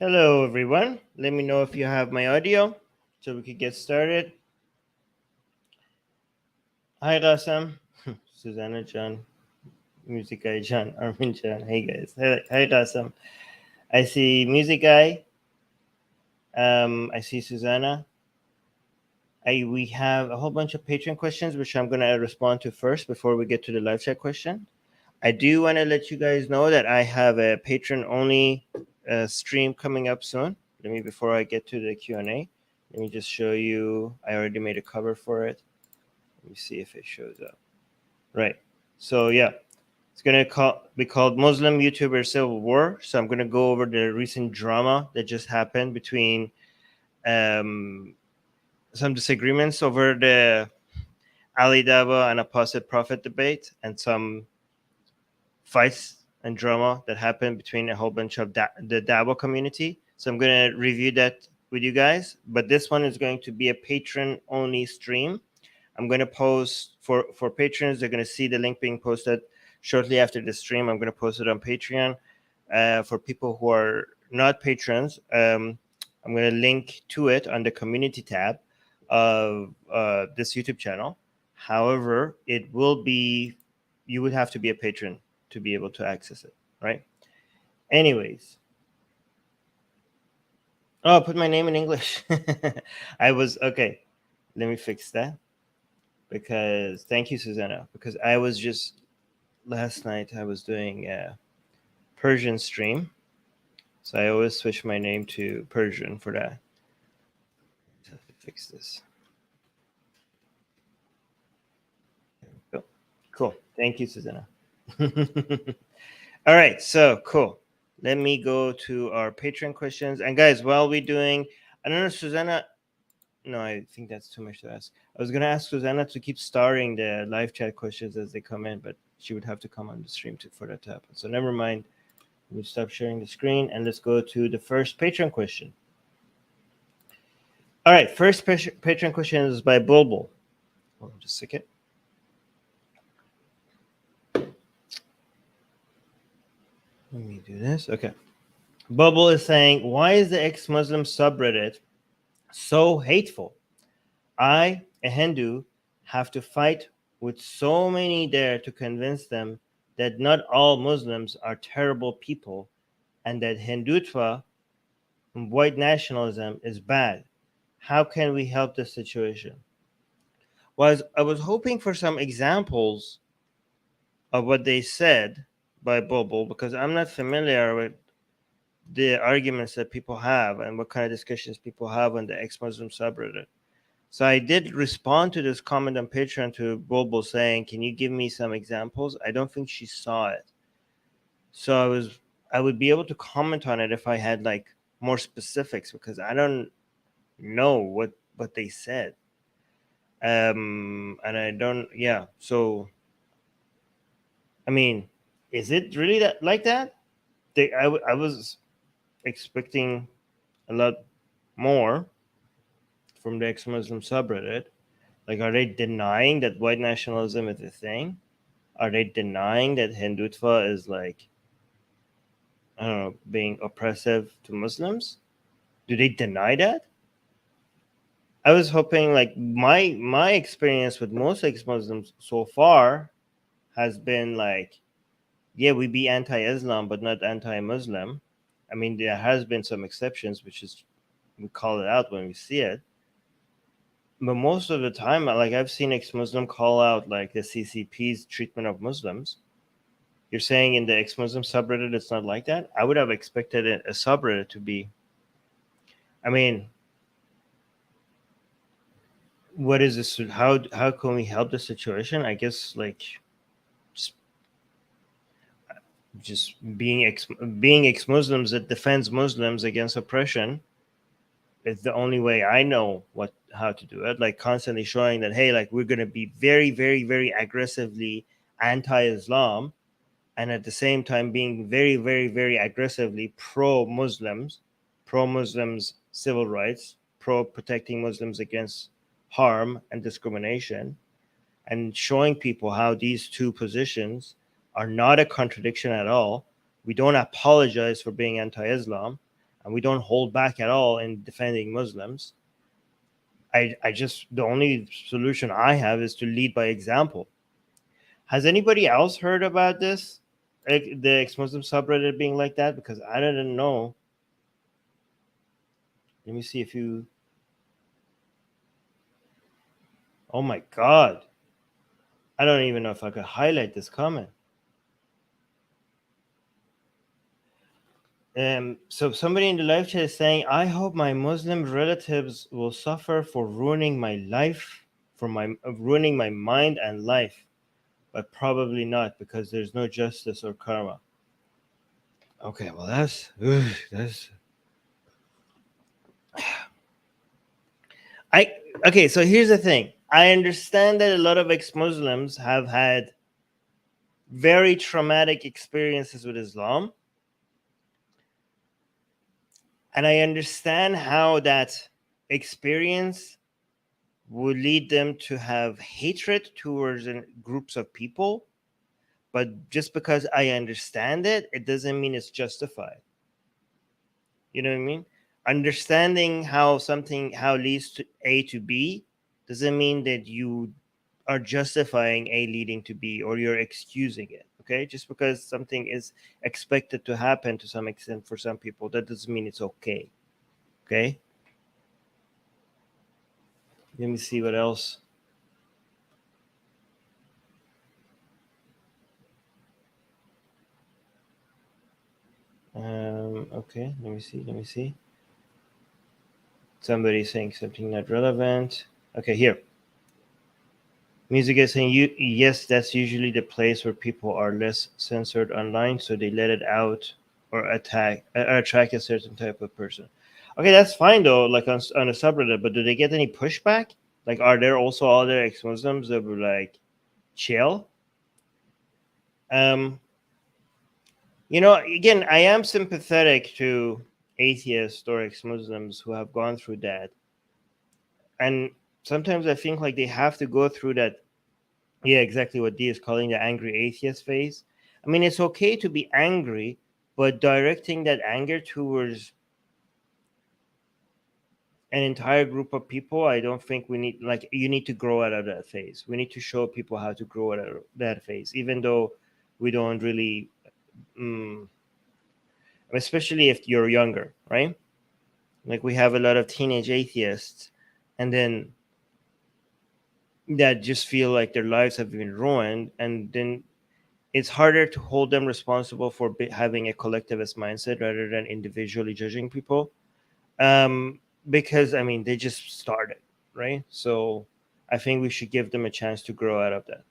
Hello, everyone. Let me know if you have my audio so we could get started. Hi, Rasam, Susanna John, Music Guy John, Armin John. Hey, guys. Hi, Rasam. I see Music Guy. I see Susanna. We have a whole bunch of Patreon questions, which I'm going to respond to first before we get to the live chat question. I do want to let you guys know that I have a Patreon-only stream coming up soon. Before I get to the Q&A, let me just show you. I already made a cover for it. Let me see if it shows up. Right. So, yeah, it's going to be called Muslim YouTuber Civil War. So I'm going to go over the recent drama that just happened between some disagreements over the Ali Daba and Apostate Prophet debate and some fights and drama that happened between a whole bunch of the Dabo community. So I'm going to review that with you guys. But this one is going to be a patron-only stream. I'm going to post for patrons. They're going to see the link being posted shortly after the stream. I'm going to post it on Patreon. For people who are not patrons, I'm going to link to it on the community tab of this YouTube channel. However, it will be, you would have to be a patron to be able to access it, right? Anyways. Oh, put my name in English. Okay. Let me fix that. Because thank you, Susanna. Because I was just last night I was doing a Persian stream, so I always switch my name to Persian for that. I have to fix this. There we go. Cool. Thank you, Susanna. All right. So cool. Let me go to our Patreon questions. And guys, while we're doing, I don't know, Susanna. No, I think that's too much to ask. I was going to ask Susanna to keep starring the live chat questions as they come in, but she would have to come on the stream for that to happen. So never mind. We'll stop sharing the screen and let's go to the first Patreon question. All right, first Patreon question is by Bulbul. Hold on just a second. Let me do this. Okay. Bulbul is saying, why is the ExMuslim subreddit so hateful? I, a Hindu, have to fight with so many there to convince them that not all Muslims are terrible people and that Hindutva and white nationalism is bad. How can we help the situation? I was hoping for some examples of what they said by Bulbul because I'm not familiar with the arguments that people have and what kind of discussions people have on the ExMuslim subreddit. So I did respond to this comment on Patreon to Bulbul saying, can you give me some examples? I don't think she saw it. So I would be able to comment on it if I had like more specifics because I don't know what they said. And I don't, yeah. So, I mean, is it really that like that? I was expecting a lot more from the ex-Muslim subreddit. Like, are they denying that white nationalism is a thing? Are they denying that Hindutva is like, I don't know, being oppressive to Muslims? Do they deny that? I was hoping like my experience with most ex-Muslims so far has been like, yeah, we be anti-Islam but not anti-Muslim. I mean, there has been some exceptions, which is we call it out when we see it. But most of the time, like I've seen ex-Muslim call out like the CCP's treatment of Muslims. You're saying in the ex-Muslim subreddit it's not like that? I would have expected a subreddit to be. I mean, what is this? How can we help the situation? I guess like just being ex-Muslims that defends Muslims against oppression. It's the only way I know how to do it. Like constantly showing that, hey, like we're gonna be very, very, very aggressively anti-Islam, and at the same time being very, very, very aggressively pro-Muslims civil rights, pro protecting Muslims against harm and discrimination, and showing people how these two positions are not a contradiction at all. We don't apologize for being anti-Islam, and we don't hold back at all in defending Muslims. I just, the only solution I have is to lead by example. Has anybody else heard about this? The ex-Muslim subreddit being like that? Because I didn't know. Let me see if you. Oh my God. I don't even know if I could highlight this comment. So somebody in the live chat is saying, I hope my Muslim relatives will suffer for ruining my life, ruining my mind and life, but probably not, because there's no justice or karma. Okay, well that's okay. So here's the thing. I understand that a lot of ex-Muslims have had very traumatic experiences with Islam. And I understand how that experience would lead them to have hatred towards groups of people. But just because I understand it, it doesn't mean it's justified. You know what I mean? Understanding how leads to A to B doesn't mean that you are justifying A leading to B, or you're excusing it. Okay, just because something is expected to happen to some extent for some people, that doesn't mean it's okay. Okay, let me see what else. Okay, let me see. Somebody saying something not relevant. Okay, here. Music is saying, yes, that's usually the place where people are less censored online, so they let it out or attract a certain type of person. Okay, that's fine though, like on a subreddit, but do they get any pushback? Like, are there also other ex-Muslims that were like, chill? Again, I am sympathetic to atheists or ex-Muslims who have gone through that. And sometimes I think like they have to go through that. Yeah, exactly what Dee is calling the angry atheist phase. I mean, it's okay to be angry, but directing that anger towards an entire group of people, I don't think we need, like, you need to grow out of that phase. We need to show people how to grow out of that phase, even though we don't really, especially if you're younger, right? Like, we have a lot of teenage atheists, and then that just feel like their lives have been ruined, and then it's harder to hold them responsible for having a collectivist mindset rather than individually judging people, because I mean they just started, right? So I think we should give them a chance to grow out of that.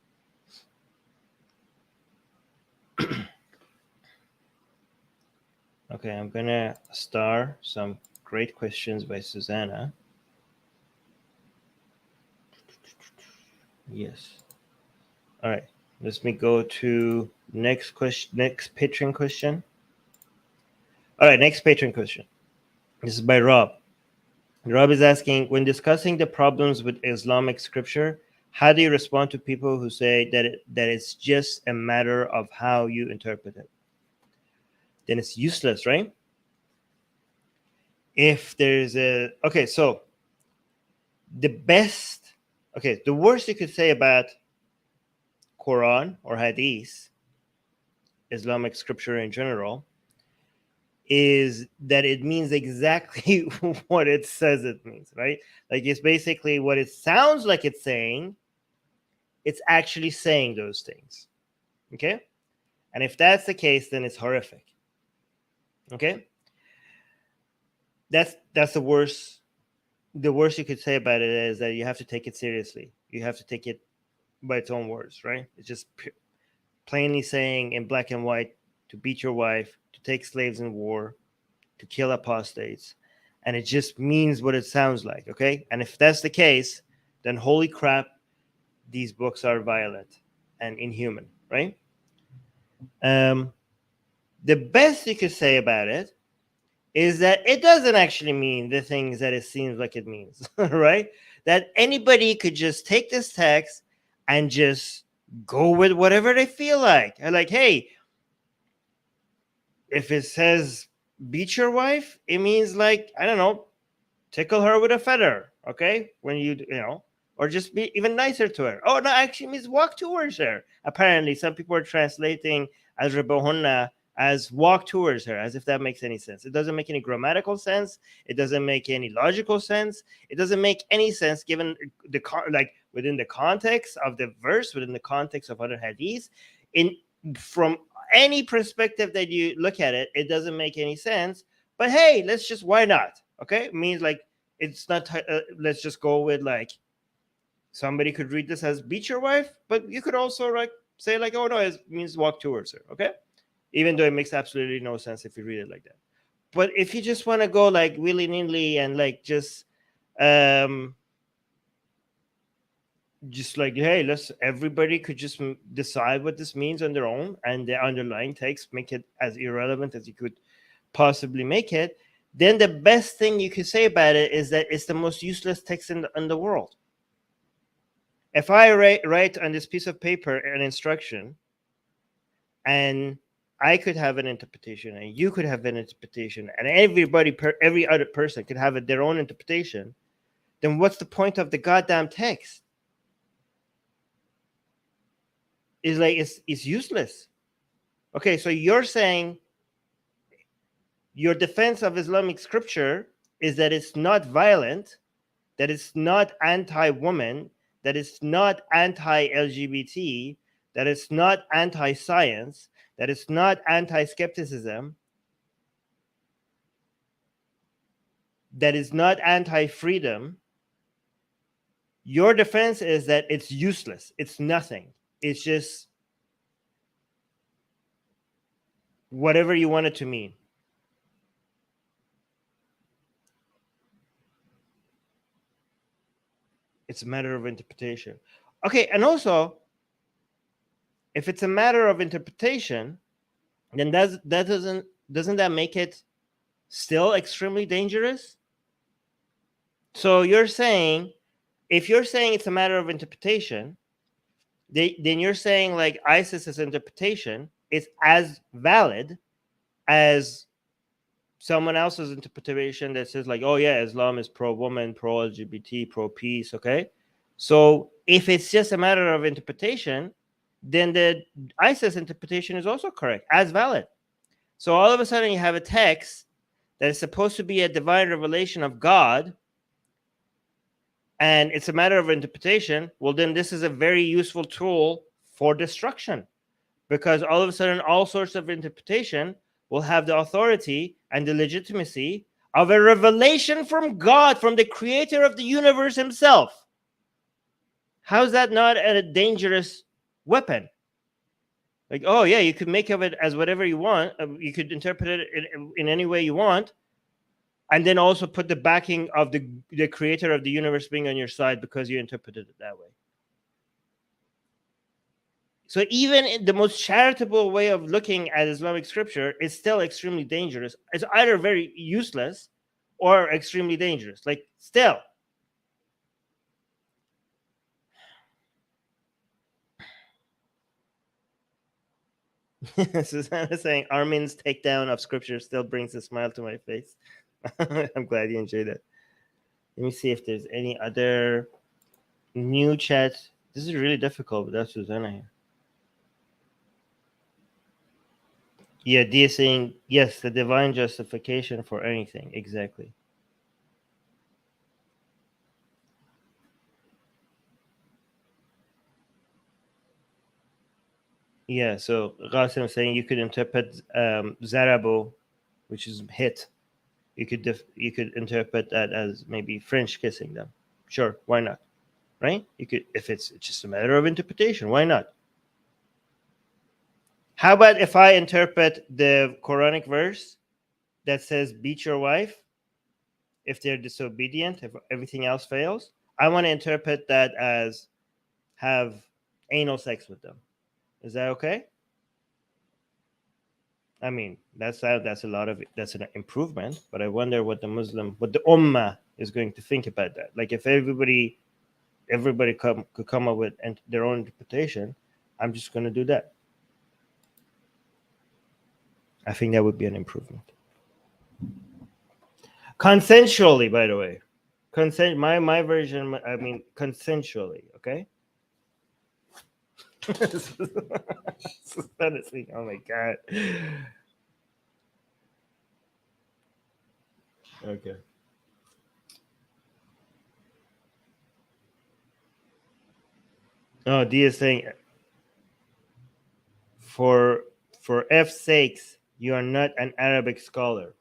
Okay, I'm gonna star some great questions by Susanna. Yes. All right. Let me go to next patron question. All right, next patron question. This is by Rob. Rob is asking, when discussing the problems with Islamic scripture, how do you respond to people who say that it's just a matter of how you interpret it? Then it's useless, right? If there's so the worst you could say about Quran or Hadith, Islamic scripture in general, is that it means exactly what it says it means, right? Like, it's basically what it sounds like it's saying. It's actually saying those things. Okay? And if that's the case, then it's horrific. Okay? That's the worst. The worst you could say about it is that you have to take it seriously. You have to take it by its own words, right? It's just plainly saying in black and white to beat your wife, to take slaves in war, to kill apostates. And it just means what it sounds like, okay? And if that's the case, then holy crap, these books are violent and inhuman, right? The best you could say about it is that it doesn't actually mean the things that it seems like it means, right? That anybody could just take this text and just go with whatever they feel like. And like, hey, if it says beat your wife, it means like, I don't know, tickle her with a feather, okay? When you know, or just be even nicer to her. Oh, no, actually means walk towards her. Apparently, some people are translating as Rabahunna as walk towards her, as if that makes any sense. It doesn't make any grammatical sense. It doesn't make any logical sense. It doesn't make any sense given the like within the context of the verse, within the context of other hadiths. In from any perspective that you look at it, it doesn't make any sense. But hey, let's just, why not? Okay, it means like, it's not. Let's just go with like, somebody could read this as beat your wife, but you could also like say like, oh no, it means walk towards her. Okay, even though it makes absolutely no sense if you read it like that. But if you just want to go like willy nilly and like just like, hey, let's, everybody could just decide what this means on their own, and the underlying text make it as irrelevant as you could possibly make it, then the best thing you could say about it is that it's the most useless text in the world. If I write on this piece of paper an instruction, and I could have an interpretation, and you could have an interpretation, and every other person could have their own interpretation, then what's the point of the goddamn text? Is like, it's useless. Okay, so you're saying your defense of Islamic scripture is that it's not violent, that it's not anti-woman, that it's not anti-LGBT, that it's not anti-science, that it's not anti-skepticism, that is not anti-freedom. Your defense is that it's useless. It's nothing. It's just whatever you want it to mean. It's a matter of interpretation. Okay, and also, if it's a matter of interpretation, then doesn't that make it still extremely dangerous? So you're saying, if you're saying it's a matter of interpretation, then you're saying like ISIS's interpretation is as valid as someone else's interpretation that says like, oh yeah, Islam is pro-woman, pro-LGBT, pro-peace. Okay, so if it's just a matter of interpretation, then the ISIS interpretation is also correct, as valid. So all of a sudden you have a text that is supposed to be a divine revelation of God, and it's a matter of interpretation. Well, then this is a very useful tool for destruction, because all of a sudden all sorts of interpretation will have the authority and the legitimacy of a revelation from God, from the creator of the universe himself. How is that not a dangerous weapon? Like, oh yeah, you could make of it as whatever you want. You could interpret it in any way you want, and then also put the backing of the creator of the universe being on your side because you interpreted it that way. So even in the most charitable way of looking at Islamic scripture is still extremely dangerous. It's either very useless or extremely dangerous. Like, still. Susanna saying Armin's takedown of scripture still brings a smile to my face. I'm glad you enjoyed it. Let me see if there's any other new chat. This is really difficult without Susanna here. Yeah, Dia saying, yes, the divine justification for anything. Exactly. Yeah, so Qasim saying you could interpret Zarabo, which is hit. You could interpret that as maybe French kissing them. Sure, why not? Right? You could, if it's just a matter of interpretation, why not? How about if I interpret the Quranic verse that says beat your wife if they're disobedient, if everything else fails? I want to interpret that as have anal sex with them. Is that okay? I mean, that's an improvement, but I wonder what the Ummah is going to think about that. Like, if everybody could come up with their own interpretation, I'm just going to do that. I think that would be an improvement. Consensually, by the way. Consent. My version. I mean, consensually. Okay. Honestly, oh my god. Okay. Oh, Dia is saying for F's sakes, you are not an Arabic scholar.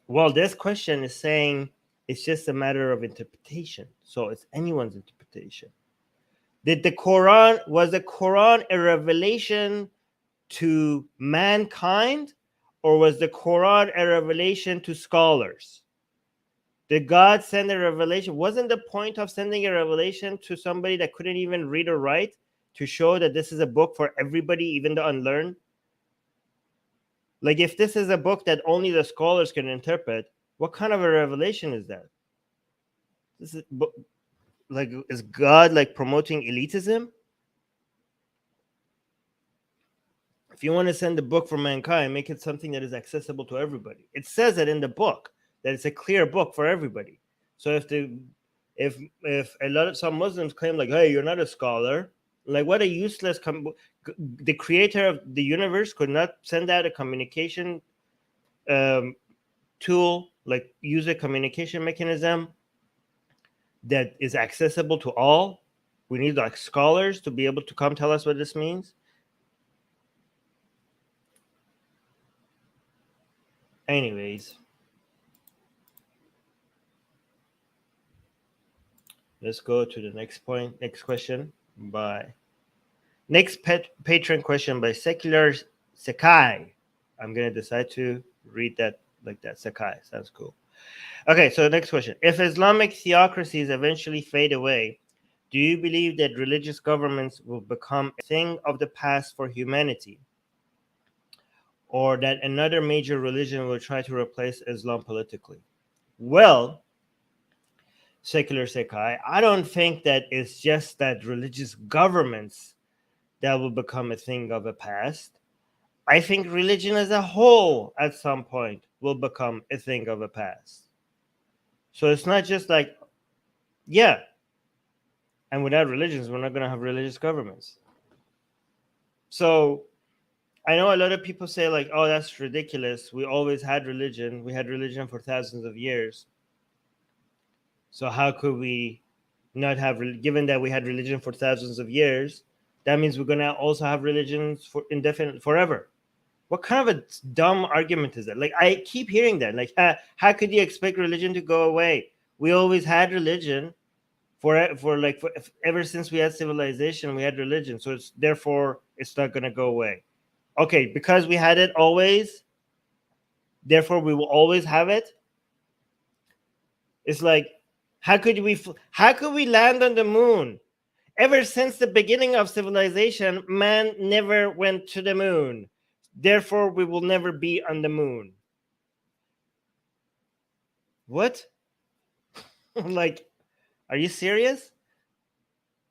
Well, this question is saying it's just a matter of interpretation. So it's anyone's interpretation. Was the Quran a revelation to mankind, or was the Quran a revelation to scholars? Did God send a revelation? Wasn't the point of sending a revelation to somebody that couldn't even read or write to show that this is a book for everybody, even the unlearned? Like, if this is a book that only the scholars can interpret, what kind of a revelation is that? This is like, is God like promoting elitism? If you want to send a book for mankind, make it something that is accessible to everybody. It says it in the book that it's a clear book for everybody. So if a lot of some Muslims claim like, hey, you're not a scholar, like, what a useless the creator of the universe could not send out a communication tool, like use a communication mechanism that is accessible to all. We need like scholars to be able to come tell us what this means. Anyways, let's go to the next point. Next question by patron question by Secular Sakai. I'm gonna decide to read that like that. Sakai sounds cool. Okay, so next question: if Islamic theocracies eventually fade away, do you believe that religious governments will become a thing of the past for humanity, or that another major religion will try to replace Islam politically? Well, Secular Sakai, I don't think that it's just that religious governments that will become a thing of the past. I think religion as a whole at some point will become a thing of the past. So it's not just like, yeah, and without religions, we're not going to have religious governments. So I know a lot of people say like, oh, that's ridiculous. We always had religion. We had religion for thousands of years. So how could we not have, given that we had religion for thousands of years, that means we're going to also have religions for indefinite forever. What kind of a dumb argument is that? Like, I keep hearing that. Like, how could you expect religion to go away? We always had religion for ever since we had civilization. We had religion, so therefore it's not going to go away. Okay, because we had it always, therefore we will always have it. It's like, how could we land on the moon? Ever since the beginning of civilization, man never went to the moon. Therefore, we will never be on the moon. What? Like, are you serious?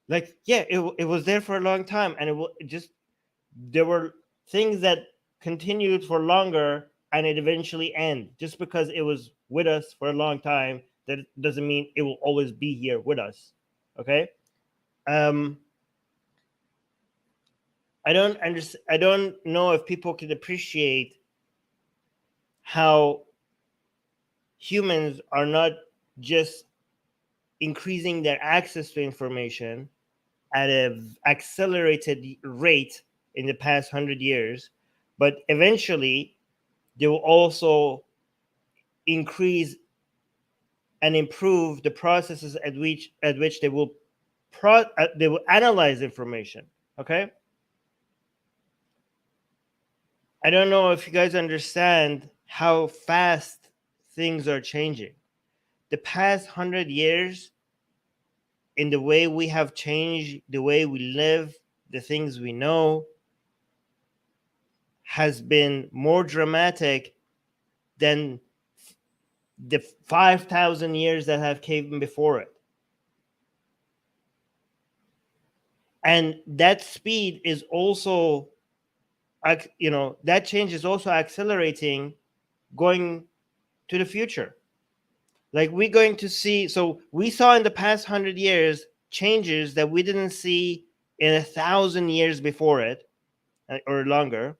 Like, yeah, it was there for a long time, and there were things that continued for longer, and it eventually ended. Just because it was with us for a long time, that doesn't mean it will always be here with us. Okay? I don't know if people can appreciate how humans are not just increasing their access to information at an accelerated rate in the past 100 years, but eventually they will also increase and improve the processes at which they will analyze information. Okay, I don't know if you guys understand how fast things are changing. The past 100 years, in the way we have changed, the way we live, the things we know, has been more dramatic than the 5,000 years that have came before it. And that speed is also, that change is also accelerating, going to the future. Like we're going to see, so we saw in the past 100 years changes that we didn't see in 1,000 years before it or longer.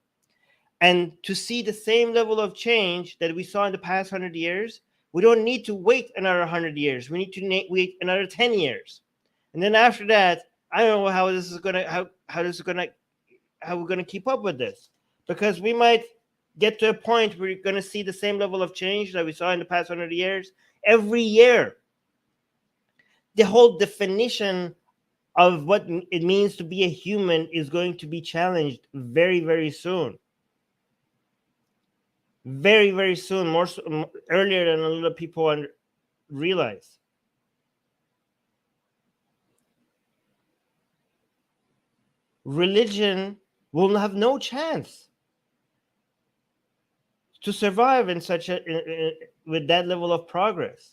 And to see the same level of change that we saw in the past 100 years, we don't need to wait another 100 years. We need to wait another 10 years. And then after that, I don't know how this is going to, how we're going to keep up with this, because we might get to a point where you're going to see the same level of change that we saw in the past 100 years every year. The whole definition of what it means to be a human is going to be challenged very, very soon. Very, very soon, more earlier than a lot of people realize. Religion will have no chance to survive in such with that level of progress.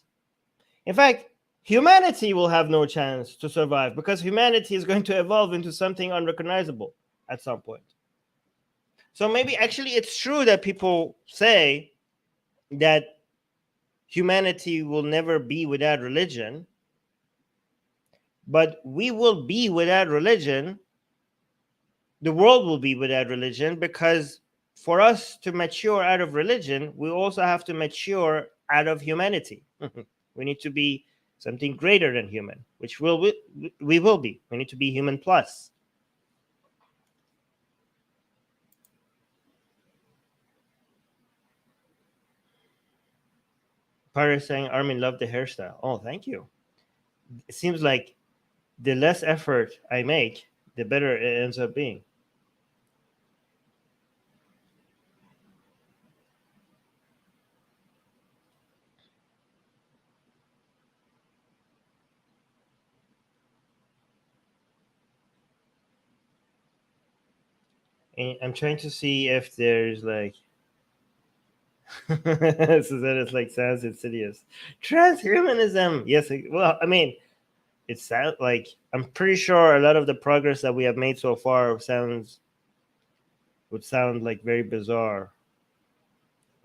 In fact, humanity will have no chance to survive, because humanity is going to evolve into something unrecognizable at some point. So maybe actually it's true that people say that humanity will never be without religion, but we will be without religion. The world will be without religion, because for us to mature out of religion, we also have to mature out of humanity. We need to be something greater than human, which we will be. We need to be human plus. Paris saying, Armin, love the hairstyle. Oh, thank you. It seems like the less effort I make, the better it ends up being. And I'm trying to see if there's like so that it's like sounds insidious. Transhumanism. Yes, well, I mean, it sounds like, I'm pretty sure a lot of the progress that we have made so far would sound like very bizarre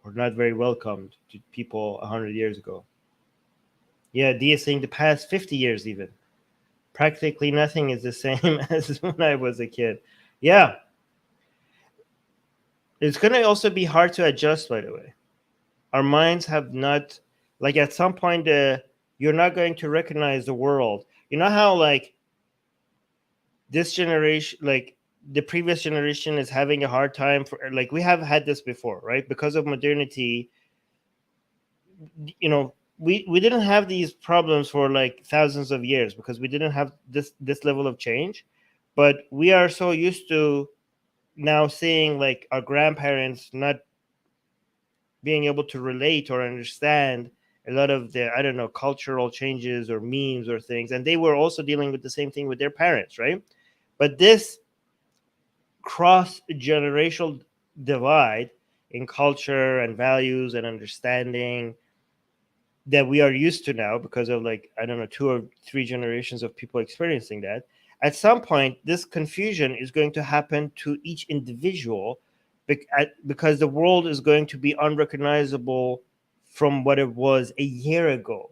or not very welcomed to people 100 years ago. Yeah, D is saying the past 50 years even. Practically nothing is the same as when I was a kid. Yeah. It's going to also be hard to adjust, by the way. Our minds have not, like at some point, you're not going to recognize the world. You know how like this generation, like the previous generation is having a hard time for, like we have had this before, right? Because of modernity, you know, we didn't have these problems for like thousands of years because we didn't have this level of change. But we are so used to now seeing like our grandparents not being able to relate or understand a lot of the, I don't know, cultural changes or memes or things. And they were also dealing with the same thing with their parents, right? But this cross-generational divide in culture and values and understanding that we are used to now because of like, I don't know, 2 or 3 generations of people experiencing that. At some point, this confusion is going to happen to each individual because the world is going to be unrecognizable from what it was a year ago.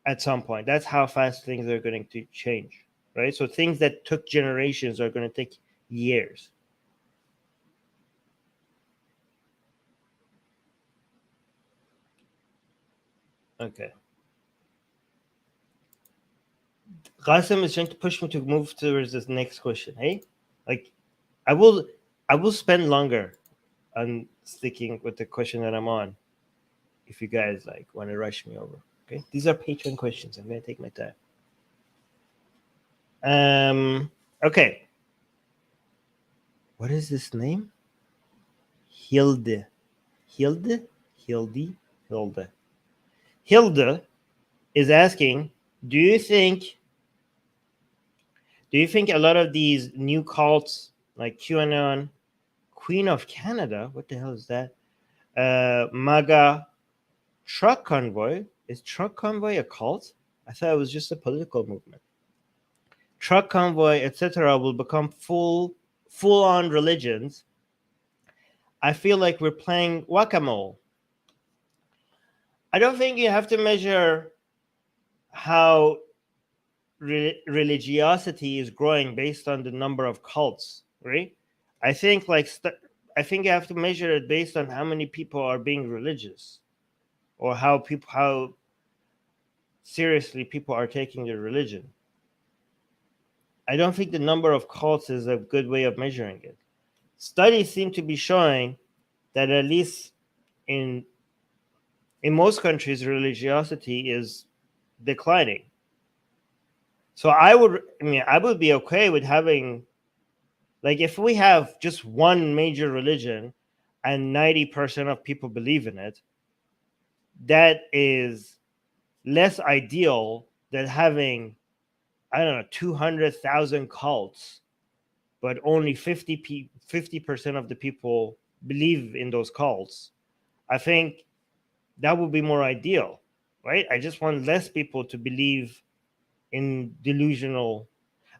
At some point, that's how fast things are going to change, right? So things that took generations are going to take years. Okay. Qasim is trying to push me to move towards this next question. Hey, like, I will spend longer on sticking with the question that I'm on. If you guys like want to rush me over, okay? These are Patreon questions. I'm gonna take my time. Okay. What is this name? Hilde. Hilde is asking, do you think a lot of these new cults like QAnon, Queen of Canada, what the hell is that? MAGA, Truck Convoy, is Truck Convoy a cult? I thought it was just a political movement. Truck Convoy, etc., will become full-on religions. I feel like we're playing whack-a-mole. I don't think you have to measure how religiosity is growing based on the number of cults, right? I think I think you have to measure it based on how many people are being religious, or how seriously people are taking their religion. I don't think the number of cults is a good way of measuring it. Studies seem to be showing that at least in in most countries religiosity is declining. So I would be okay with having, like, if we have just one major religion and 90% of people believe in it, that is less ideal than having, I don't know, 200,000 cults, but only 50% of the people believe in those cults. I think that would be more ideal, right? I just want less people to believe in delusional.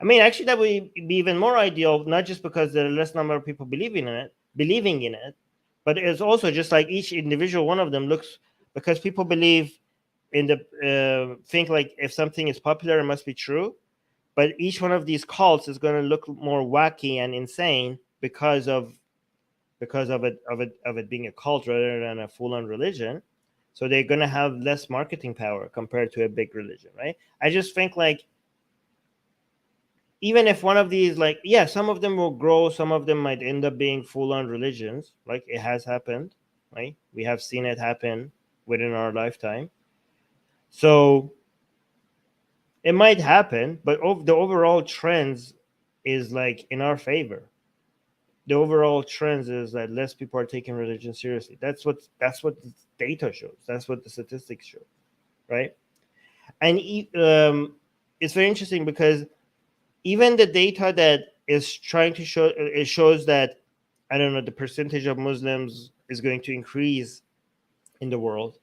I mean, actually, that would be even more ideal, not just because there are less number of people believing in it, but it's also just like each individual one of them looks, because people believe in the think like if something is popular, it must be true. But each one of these cults is going to look more wacky and insane because of it being a cult rather than a full-on religion. So they're going to have less marketing power compared to a big religion, right? I just think, like, even if one of these, like, yeah, some of them will grow, some of them might end up being full-on religions, like it has happened, right? We have seen it happen within our lifetime. So it might happen, but the overall trends is like in our favor. The overall trends is that less people are taking religion seriously. That's what the data shows. That's what the statistics show, right? And it's very interesting because even the data that is trying to show, it shows that, I don't know, the percentage of Muslims is going to increase in the world.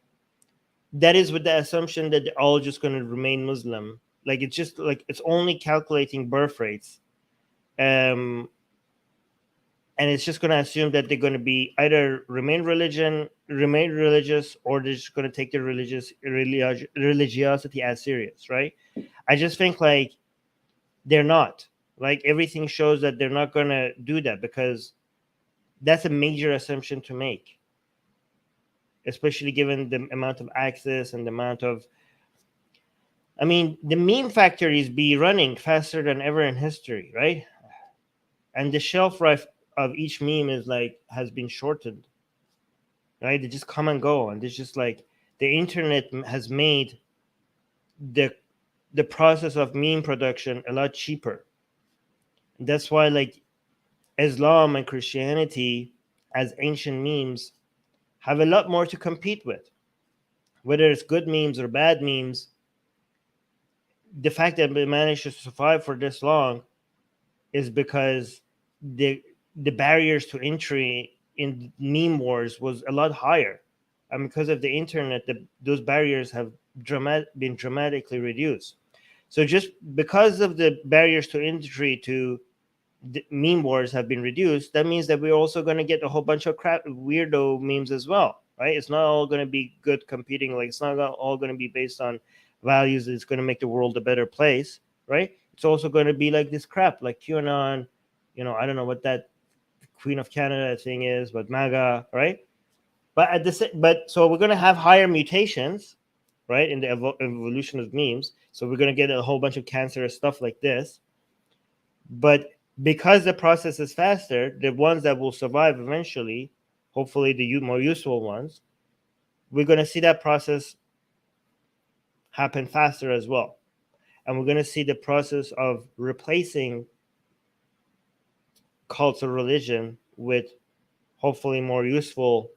That is with the assumption that they're all just going to remain Muslim. Like, it's just like it's only calculating birth rates, um, and it's just going to assume that they're going to be either remain religious, or they're just going to take their religiosity as serious, right? I just think, like, they're not. Like, everything shows that they're not going to do that, because that's a major assumption to make, especially given the amount of access and the amount of, I mean, the meme factories be running faster than ever in history, right? And the shelf life of each meme is like has been shortened, right? They just come and go, and it's just like the internet has made the the process of meme production a lot cheaper. And that's why, like, Islam and Christianity as ancient memes have a lot more to compete with. Whether it's good memes or bad memes, the fact that we managed to survive for this long is because the the barriers to entry in meme wars was a lot higher, and because of the internet, those barriers have been dramatically reduced. So just because of the barriers to entry to the meme wars have been reduced, that means that we're also going to get a whole bunch of crap weirdo memes as well, right? It's not all going to be good competing. Like, it's not all going to be based on values that's going to make the world a better place, right? It's also going to be like this crap, like QAnon. I don't know what that Queen of Canada thing is, but MAGA, right? But so we're going to have higher mutations, right, in the evolution of memes. So we're going to get a whole bunch of cancerous stuff like this. But because the process is faster, the ones that will survive eventually, hopefully the more useful ones, we're going to see that process happen faster as well. And we're going to see the process of replacing cults of religion with hopefully more useful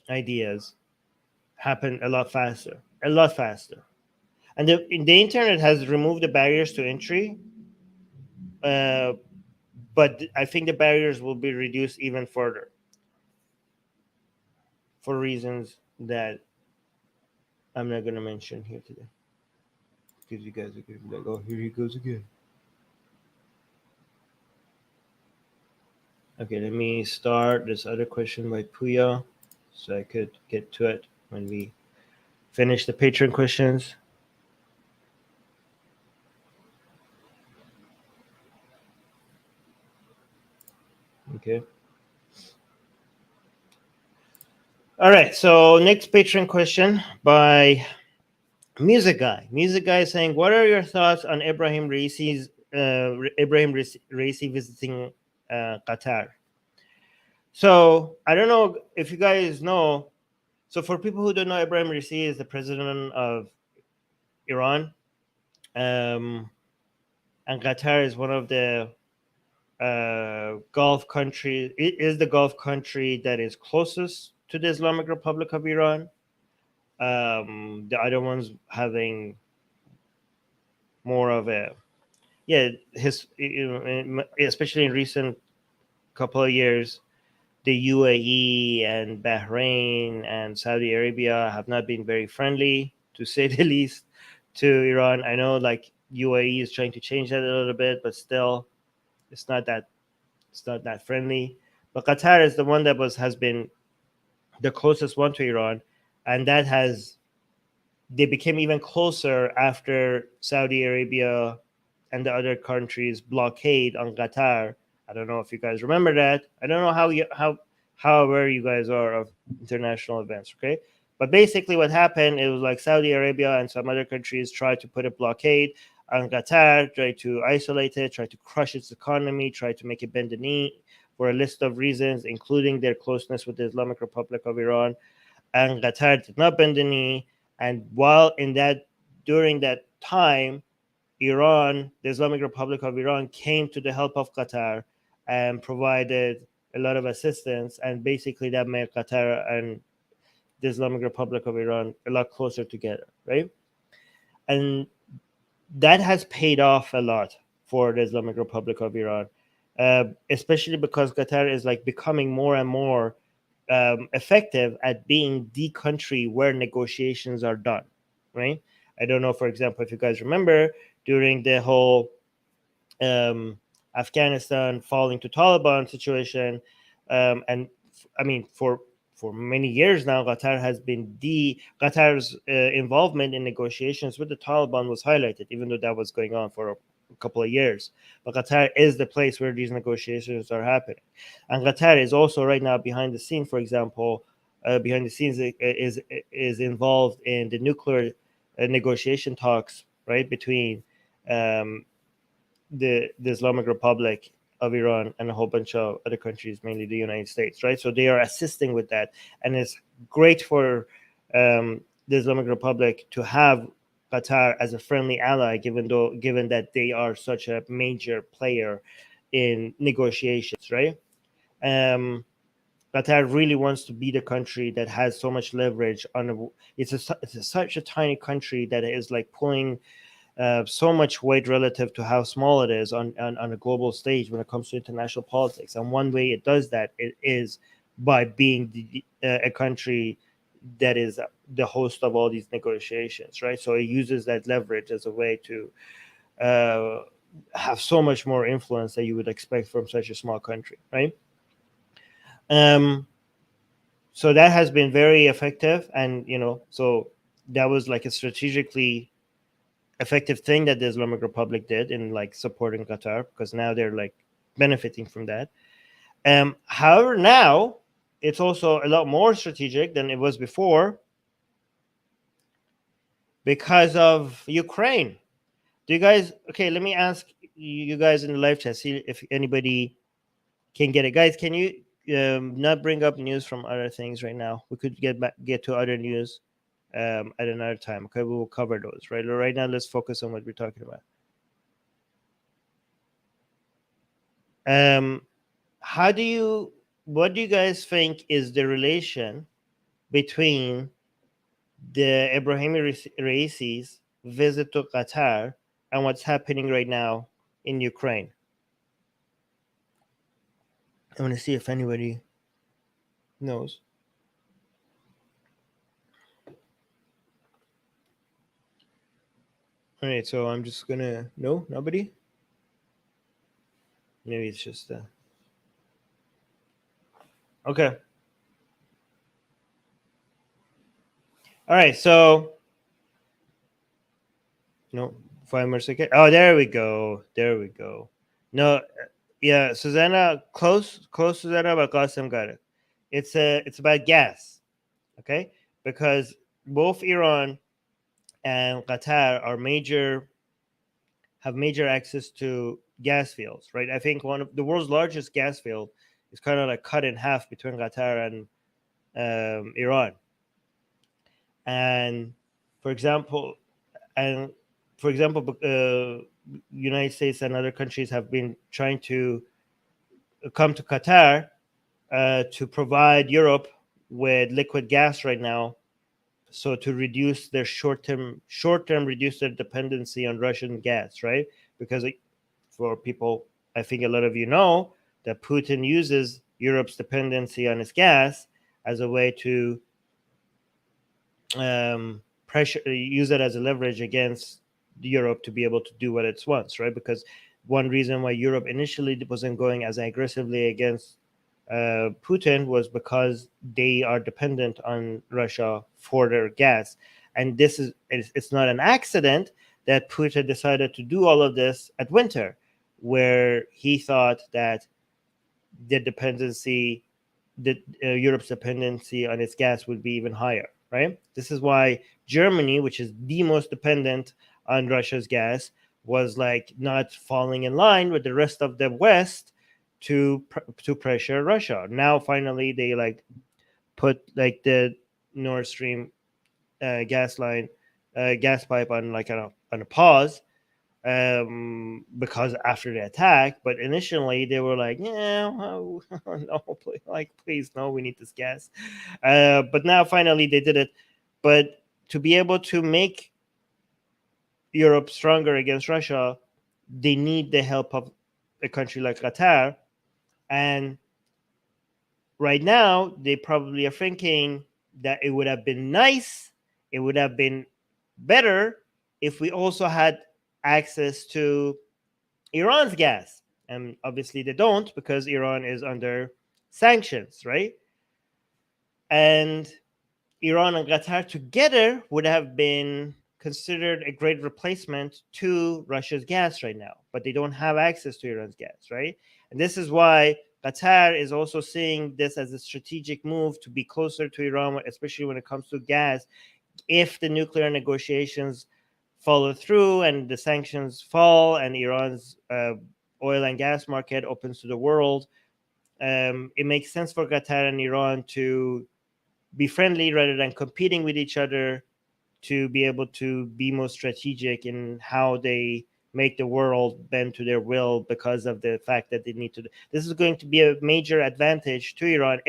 ideas happen a lot faster. A lot faster. And the internet has removed the barriers to entry, uh, but I think the barriers will be reduced even further for reasons that I'm not going to mention here today, because you guys are going to be like, oh, here he goes again. Okay, let me start this other question by Puya so I could get to it when we finish the Patreon questions. Okay. All right. So next Patreon question by Music Guy. Music Guy is saying, "What are your thoughts on Ibrahim Raisi visiting Qatar?" So I don't know if you guys know. So for people who don't know, Ibrahim Raisi is the president of Iran, and Qatar is one of the Gulf country. It is the Gulf country that is closest to the Islamic Republic of Iran. The other ones having more of a especially in recent couple of years, the UAE and Bahrain and Saudi Arabia have not been very friendly, to say the least, to Iran. I know like UAE is trying to change that a little bit, but still, it's not that friendly. But Qatar is the one that has been the closest one to Iran, and they became even closer after Saudi Arabia and the other countries' blockade on Qatar. I don't know if you guys remember that. I don't know how aware you guys are of international events, okay? But basically, what happened, it was like Saudi Arabia and some other countries tried to put a blockade on Qatar, tried to isolate it, tried to crush its economy, tried to make it bend the knee for a list of reasons, including their closeness with the Islamic Republic of Iran. And Qatar did not bend the knee. And during that time, Iran, the Islamic Republic of Iran, came to the help of Qatar and provided a lot of assistance. And basically, that made Qatar and the Islamic Republic of Iran a lot closer together, right? And that has paid off a lot for the Islamic Republic of Iran, especially because Qatar is like becoming more and more effective at being the country where negotiations are done, right? I don't know, for example, if you guys remember during the whole Afghanistan falling to Taliban situation, and I mean for many years now, Qatar's involvement in negotiations with the Taliban was highlighted, even though that was going on for a couple of years. But Qatar is the place where these negotiations are happening, and Qatar is also right now behind the scene. For example, behind the scenes is involved in the nuclear negotiation talks, right, between um, the Islamic Republic of Iran and a whole bunch of other countries, mainly the United States, right? So they are assisting with that, and it's great for the Islamic Republic to have Qatar as a friendly ally, given that they are such a major player in negotiations, right? Um, Qatar really wants to be the country that has so much leverage on such a tiny country that is like pulling so much weight relative to how small it is on a global stage when it comes to international politics. And one way it does that it is by being a country that is the host of all these negotiations, right? So it uses that leverage as a way to uh, have so much more influence that you would expect from such a small country, right? Um, so that has been very effective, and so that was like a strategically effective thing that the Islamic Republic did in like supporting Qatar, because now they're like benefiting from that. However, now it's also a lot more strategic than it was before because of Ukraine. Do you guys? Okay, let me ask you guys in the live chat, see if anybody can get it. Guys, can you not bring up news from other things right now? We could get to other news at another time. Okay, we will cover those. Right now, let's focus on what we're talking about. Um, what do you guys think is the relation between the Ibrahim Raisi's visit to Qatar and what's happening right now in Ukraine? I want to see if anybody knows. All right, so I'm just gonna no, nobody. Maybe it's just okay. All right, so no, 5 more seconds. Oh, there we go. There we go. No, yeah, Susanna, close, Susanna, but Qasim got it. It's about gas, okay? Because both Iran and Qatar have major access to gas fields, right? I think one of the world's largest gas field is kind of like cut in half between Qatar and Iran. And for example, and for example, United States and other countries have been trying to come to Qatar to provide Europe with liquid gas right now, so to reduce their short-term reduce their dependency on Russian gas, right? Because for people, I think a lot of you know that Putin uses Europe's dependency on its gas as a way to use it as a leverage against Europe to be able to do what it wants, right? Because one reason why Europe initially wasn't going as aggressively against Putin was because they are dependent on Russia for their gas. And this is, it's not an accident that Putin decided to do all of this at winter, where he thought that the dependency, Europe's dependency on its gas would be even higher, right? This is why Germany, which is the most dependent on Russia's gas, was like not falling in line with the rest of the West to pressure Russia. Now, finally, they like put like the Nord Stream gas pipe on like on a pause, because after the attack. But initially they were like, yeah, oh, no, please, no, we need this gas. But now finally they did it. But to be able to make Europe stronger against Russia, they need the help of a country like Qatar. And right now they probably are thinking that it would have been nice, it would have been better if we also had access to Iran's gas. And obviously they don't, because Iran is under sanctions, right? And Iran and Qatar together would have been considered a great replacement to Russia's gas right now, but they don't have access to Iran's gas, right? And this is why Qatar is also seeing this as a strategic move to be closer to Iran, especially when it comes to gas. If the nuclear negotiations follow through and the sanctions fall and Iran's oil and gas market opens to the world, it makes sense for Qatar and Iran to be friendly rather than competing with each other, to be able to be more strategic in how they make the world bend to their will, because of the fact that they need to. This is going to be a major advantage to Iran.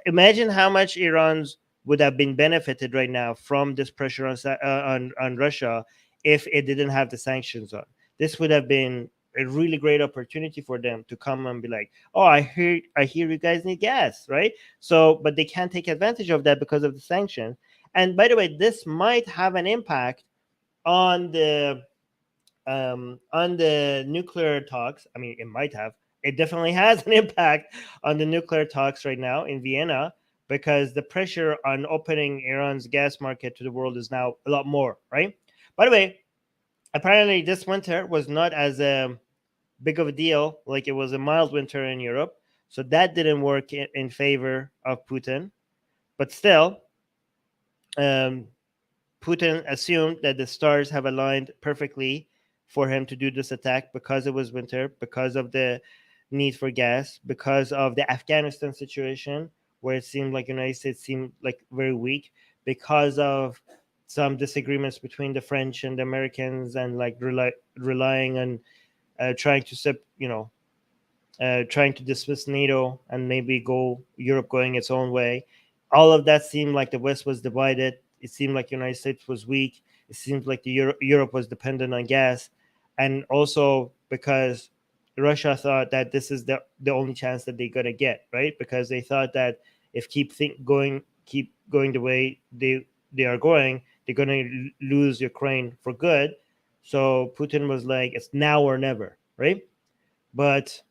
Imagine how much Iran's would have been benefited right now from this pressure on Russia if it didn't have the sanctions on. This would have been a really great opportunity for them to come and be like, oh, I hear you guys need gas, right? So, but they can't take advantage of that because of the sanctions. And by the way, this might have an impact on the nuclear talks. I mean, it might have. It definitely has an impact on the nuclear talks right now in Vienna, because the pressure on opening Iran's gas market to the world is now a lot more, right? By the way, apparently this winter was not as big of a deal, like it was a mild winter in Europe. So that didn't work in favor of Putin. But still, Putin assumed that the stars have aligned perfectly for him to do this attack, because it was winter, because of the need for gas, because of the Afghanistan situation, where it seemed like the United States seemed like very weak, because of some disagreements between the French and the Americans, and like relying on trying to dismiss NATO and maybe Europe going its own way. All of that seemed like the West was divided. It seemed like the United States was weak. It seemed like Europe was dependent on gas, and also because Russia thought that this is the only chance that they're gonna get, right? Because they thought that if keep going the way they are going, they're gonna lose Ukraine for good. So Putin was like, it's now or never, right? But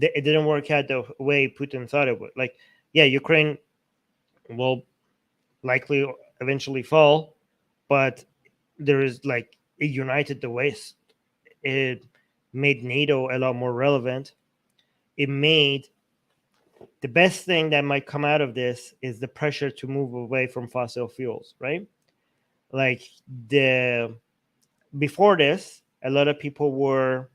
it didn't work out the way Putin thought it would. Like, yeah, Ukraine will likely eventually fall, but there is like it united the West. It made NATO a lot more relevant. It made the best thing that might come out of this is the pressure to move away from fossil fuels, right? Like the before this, a lot of people were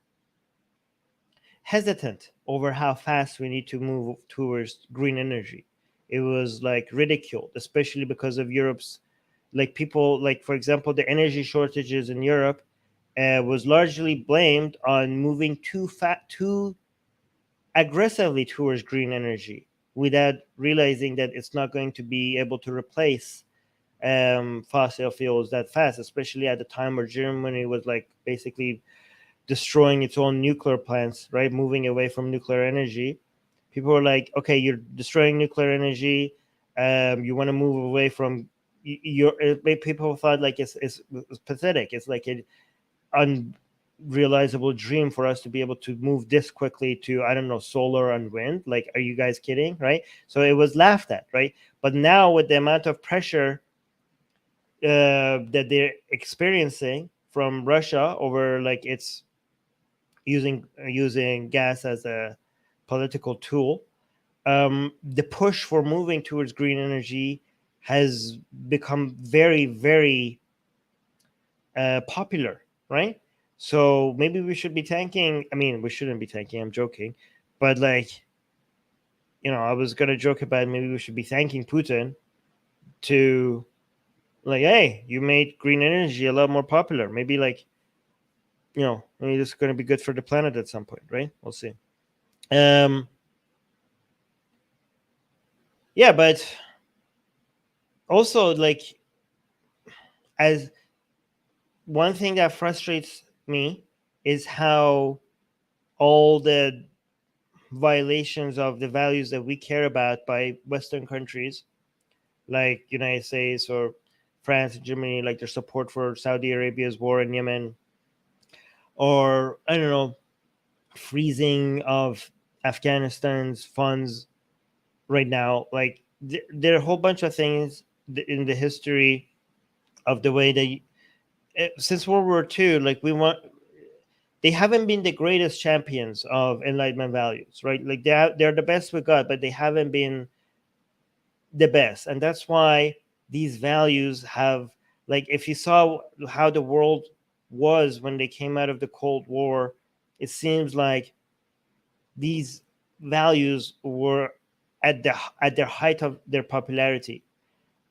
hesitant over how fast we need to move towards green energy. It was like ridiculed, especially because of Europe's, like people, like for example, the energy shortages in Europe was largely blamed on moving too aggressively towards green energy without realizing that it's not going to be able to replace fossil fuels that fast, especially at the time where Germany was like basically destroying its own nuclear plants, right? Moving away from nuclear energy. People were like, okay, you're destroying nuclear energy. You want to move away from your. People thought like it's pathetic. It's like an unrealizable dream for us to be able to move this quickly to, I don't know, solar and wind. Like, are you guys kidding? Right? So it was laughed at, right? But now with the amount of pressure that they're experiencing from Russia over like its using gas as a political tool, the push for moving towards green energy has become very, very popular, right? So maybe we should be tanking. I mean, we shouldn't be tanking. I'm joking, but like, I was gonna joke about maybe we should be thanking Putin to, like, hey, you made green energy a lot more popular. Maybe like, maybe this is gonna be good for the planet at some point, right? We'll see. Yeah, but also like, as one thing that frustrates me is how all the violations of the values that we care about by Western countries like United States or France and Germany, like their support for Saudi Arabia's war in Yemen, or I don't know, freezing of Afghanistan's funds right now. Like there are a whole bunch of things in the history of the way that since World War II, like they haven't been the greatest champions of Enlightenment values, right? Like they're the best we got, but they haven't been the best, and that's why these values have, like, if you saw how the world was when they came out of the Cold War, it seems like these values were at their height of their popularity,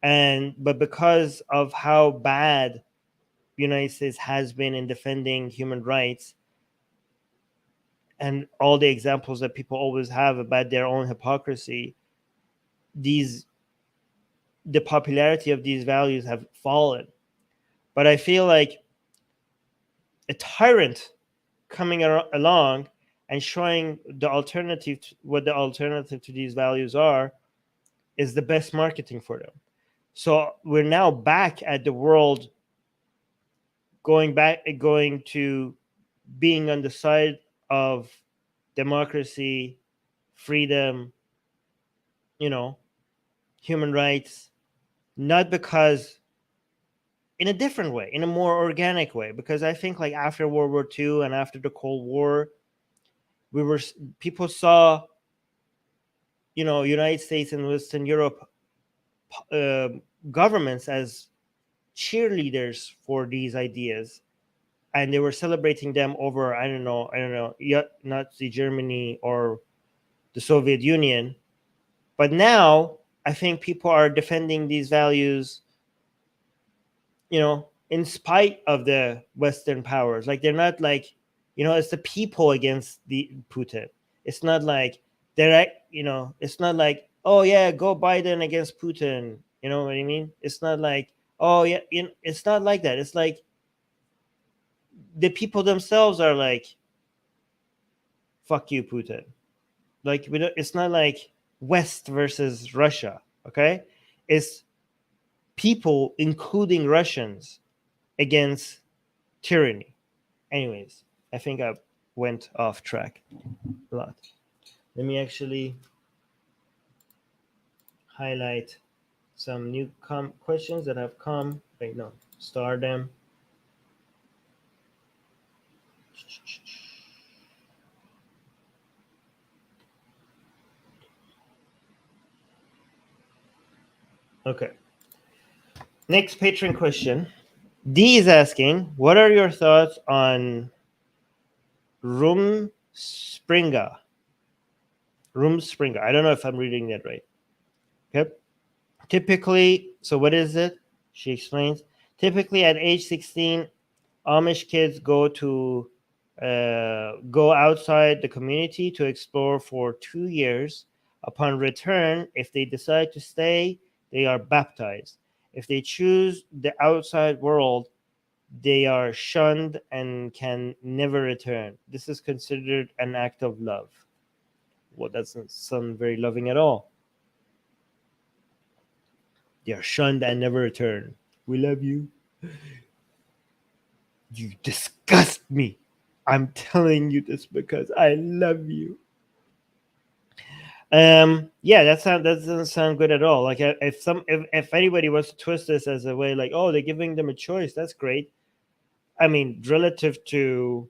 but because of how bad United States has been in defending human rights and all the examples that people always have about their own hypocrisy, the popularity of these values have fallen. But I feel like a tyrant coming along and showing what the alternative to these values are, is the best marketing for them. So we're now back at the world going to being on the side of democracy, freedom, human rights, not because, in a different way, in a more organic way, because I think like after World War II and after the Cold War, people saw, United States and Western Europe uh, governments as cheerleaders for these ideas, and they were celebrating them over, I don't know, Nazi Germany or the Soviet Union. But now I think people are defending these values, in spite of the Western powers. Like they're not like, it's the people against the Putin. It's not like it's not like, oh yeah, go Biden against Putin. You know what I mean? It's not like, oh yeah, it's not like that. It's like the people themselves are like, fuck you, Putin. Like it's not like West versus Russia. Okay, it's people, including Russians, against tyranny. Anyways, I think I went off track a lot. Let me actually highlight some new questions that have come. Wait, no, star them. Okay. Next patron question. D is asking, what are your thoughts on room springa? Room springa. I don't know if I'm reading that right. Okay. Typically, so what is it? She explains. Typically, at age 16, Amish kids go outside the community to explore for 2 years. Upon return, if they decide to stay, they are baptized. If they choose the outside world, they are shunned and can never return. This is considered an act of love. Well, that doesn't sound very loving at all. They are shunned and never return. We love you. You disgust me. I'm telling you this because I love you. Yeah, that doesn't sound good at all. Like if anybody wants to twist this as a way like, oh, they're giving them a choice, that's great. I mean, relative to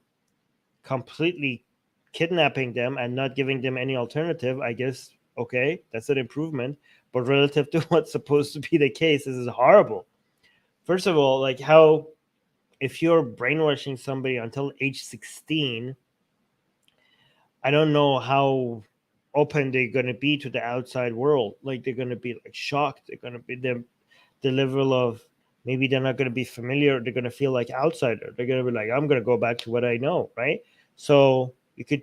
completely kidnapping them and not giving them any alternative, I guess okay, that's an improvement. But relative to what's supposed to be the case, this is horrible. First of all, like how if you're brainwashing somebody until age 16, I don't know how open they're going to be to the outside world. Like they're going to be like shocked. They're going to be the level of maybe they're not going to be familiar. They're going to feel like outsider. They're going to be like, I'm going to go back to what I know, right? So you could,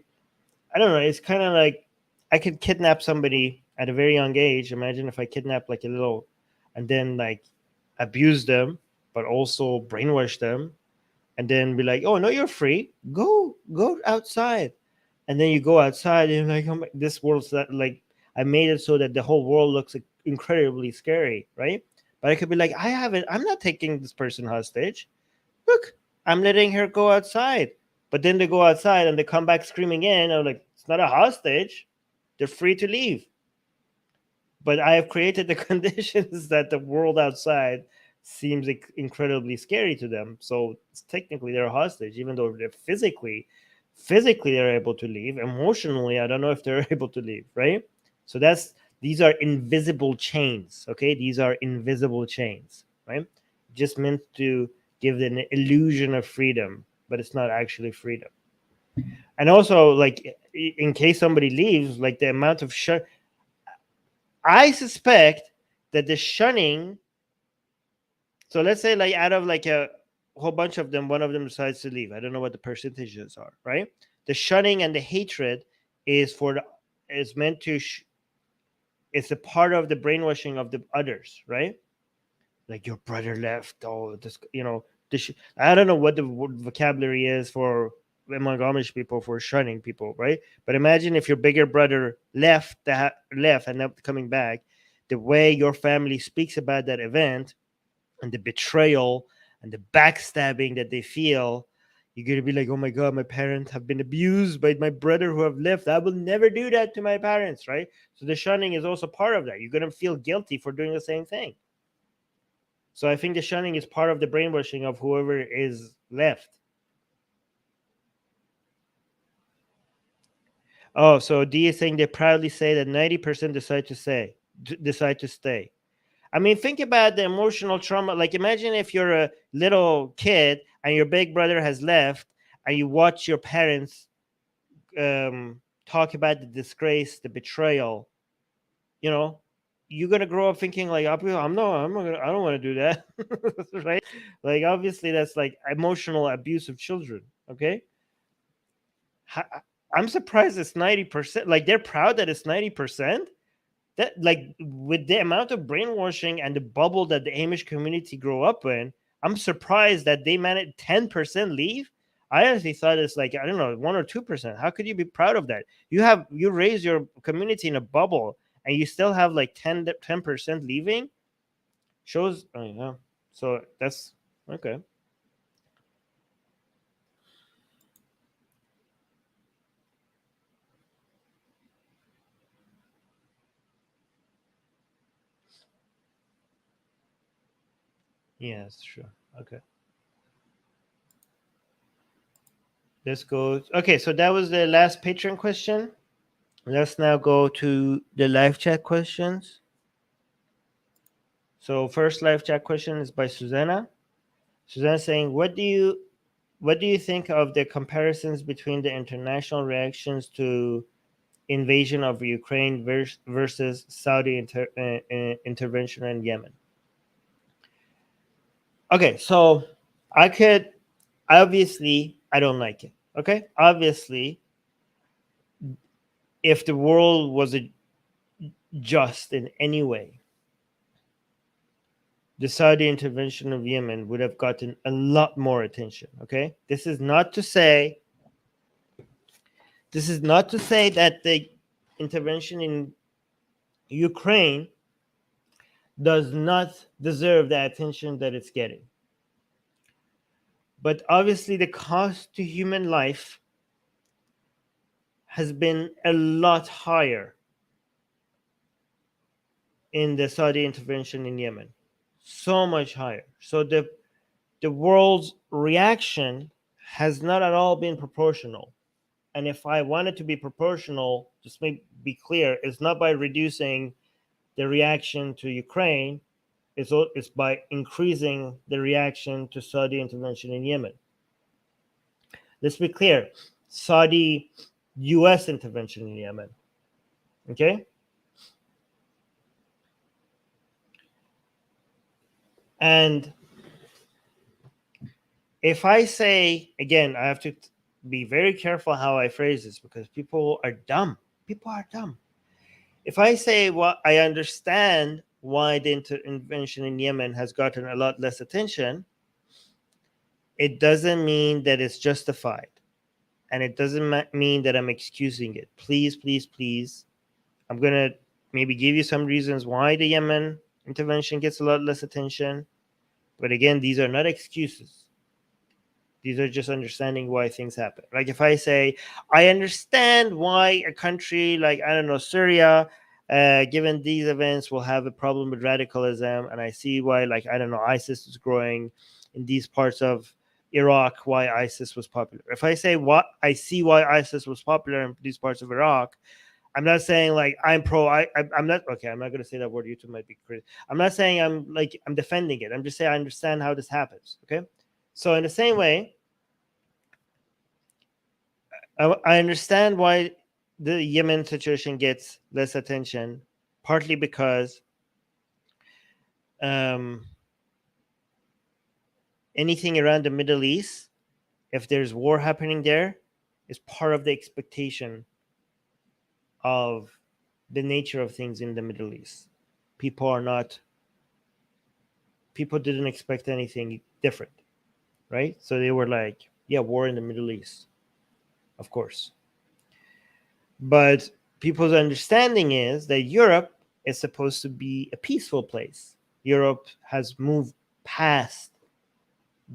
I don't know. It's kind of like I could kidnap somebody at a very young age. Imagine if I kidnap like a little, and then like abuse them, but also brainwash them, and then be like, oh no, you're free. Go outside, and then you go outside and you're like, oh my, this world's that like I made it so that the whole world looks incredibly scary, right? But I could be like, I'm not taking this person hostage. Look, I'm letting her go outside. But then they go outside and they come back screaming in. I'm like, it's not a hostage. They're free to leave. But I have created the conditions that the world outside seems incredibly scary to them. So technically they're a hostage, even though they're physically they're able to leave. Emotionally, I don't know if they're able to leave, right? So these are invisible chains. Okay, these are invisible chains, right? Just meant to give an illusion of freedom, but it's not actually freedom. And also, like in case somebody leaves, like the amount of I suspect that the shunning. So let's say like out of like a whole bunch of them, one of them decides to leave. I don't know what the percentages are, right? The shunning and the hatred is is meant to it's a part of the brainwashing of the others, right? Like your brother left. Oh, this this. I don't know what the vocabulary is for among Amish people for shunning people, right? But imagine if your bigger brother left and not coming back. The way your family speaks about that event and the betrayal and the backstabbing that they feel, you're gonna be like, oh my god, my parents have been abused by my brother who have left. I will never do that to my parents, right? So the shunning is also part of that. You're gonna feel guilty for doing the same thing. So I think the shunning is part of the brainwashing of whoever is left. Oh, so D is saying they proudly say that 90% decide to stay. I mean, think about the emotional trauma. Like, imagine if you're a little kid and your big brother has left, and you watch your parents talk about the disgrace, the betrayal. You know, you're gonna grow up thinking like, I don't want to do that, right? Like, obviously, that's like emotional abuse of children. Okay, I'm surprised it's 90%. Like, they're proud that it's 90%. That like with the amount of brainwashing and the bubble that the Amish community grew up in, I'm surprised that they managed 10% leave. I honestly thought it's like, I don't know, 1 or 2%. How could you be proud of that? You raise your community in a bubble and you still have like 10% leaving. Shows, oh yeah. So that's okay. Yes, sure. Okay. Let's go. Okay, so that was the last Patreon question. Let's now go to the live chat questions. So first live chat question is by Susanna. Susanna saying, what do you think of the comparisons between the international reactions to invasion of Ukraine versus Saudi intervention in Yemen? Okay, so obviously I don't like it. Okay, obviously, if the world was just in any way, the Saudi intervention of Yemen would have gotten a lot more attention. Okay, this is not to say that the intervention in Ukraine does not deserve the attention that it's getting. But obviously, the cost to human life has been a lot higher in the Saudi intervention in Yemen. So much higher. So the world's reaction has not at all been proportional. And if I want it to be proportional, just make be clear, it's not by reducing the reaction to Ukraine, it's by increasing the reaction to Saudi intervention in Yemen. Let's be clear, Saudi US intervention in Yemen. Okay? And if I say, again, I have to be very careful how I phrase this because people are dumb. People are dumb. If I say, well, I understand why the intervention in Yemen has gotten a lot less attention, it doesn't mean that it's justified. And it doesn't mean that I'm excusing it. Please, please, please. I'm going to maybe give you some reasons why the Yemen intervention gets a lot less attention. But again, these are not excuses. These are just understanding why things happen. Like if I say, I understand why a country like, I don't know, Syria, given these events, will have a problem with radicalism. And I see why, like, I don't know, ISIS is growing in these parts of Iraq, why ISIS was popular. If I say what I see why ISIS was popular in these parts of Iraq, I'm not saying like I'm pro. I'm not okay. I'm not going to say that word. YouTube might be crazy. I'm not saying I'm defending it. I'm just saying I understand how this happens. Okay, so in the same way, I understand why the Yemen situation gets less attention, partly because anything around the Middle East, if there's war happening there, is part of the expectation of the nature of things in the Middle East. People didn't expect anything different, right? So they were like, yeah, war in the Middle East, of course. But people's understanding is that Europe is supposed to be a peaceful place. Europe has moved past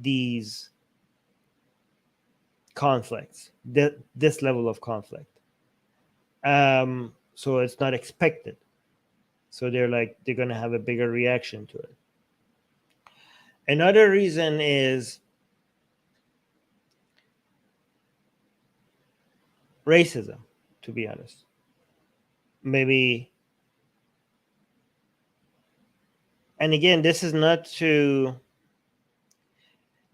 these conflicts, this level of conflict. So it's not expected. So they're going to have a bigger reaction to it. Another reason is racism, to be honest. Maybe, and again, this is not to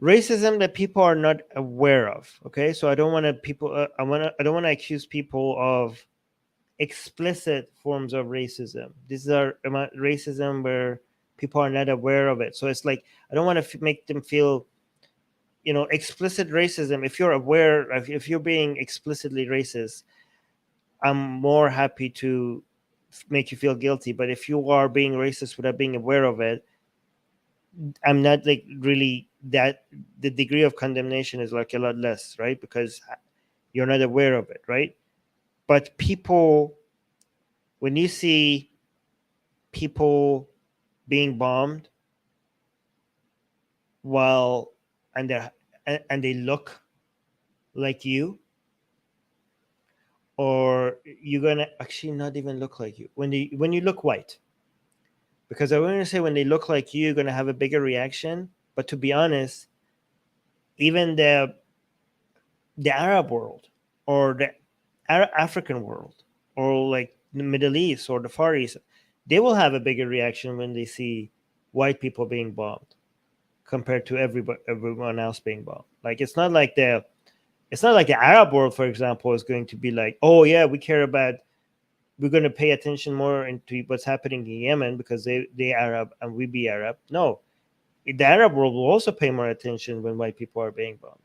racism that people are not aware of. Okay, so I don't want to I don't want to accuse people of explicit forms of racism. These are racism where people are not aware of it. So it's like I don't want to make them feel, explicit racism. If you're aware, if you're being explicitly racist, I'm more happy to make you feel guilty. But if you are being racist without being aware of it, I'm not like really that the degree of condemnation is like a lot less, right? Because you're not aware of it, right? But people, when you see people being bombed while and they look like you, or you're gonna actually not even look like you when you look white, because I want to say when they look like you, you're going to have a bigger reaction. But to be honest, even the Arab world or the African world or like the Middle East or the Far East, they will have a bigger reaction when they see white people being bombed compared to everyone else being bombed. Like it's not like the Arab world, for example, is going to be like, oh yeah, we're going to pay attention more into what's happening in Yemen because they Arab and we be Arab. No, the Arab world will also pay more attention when white people are being bombed.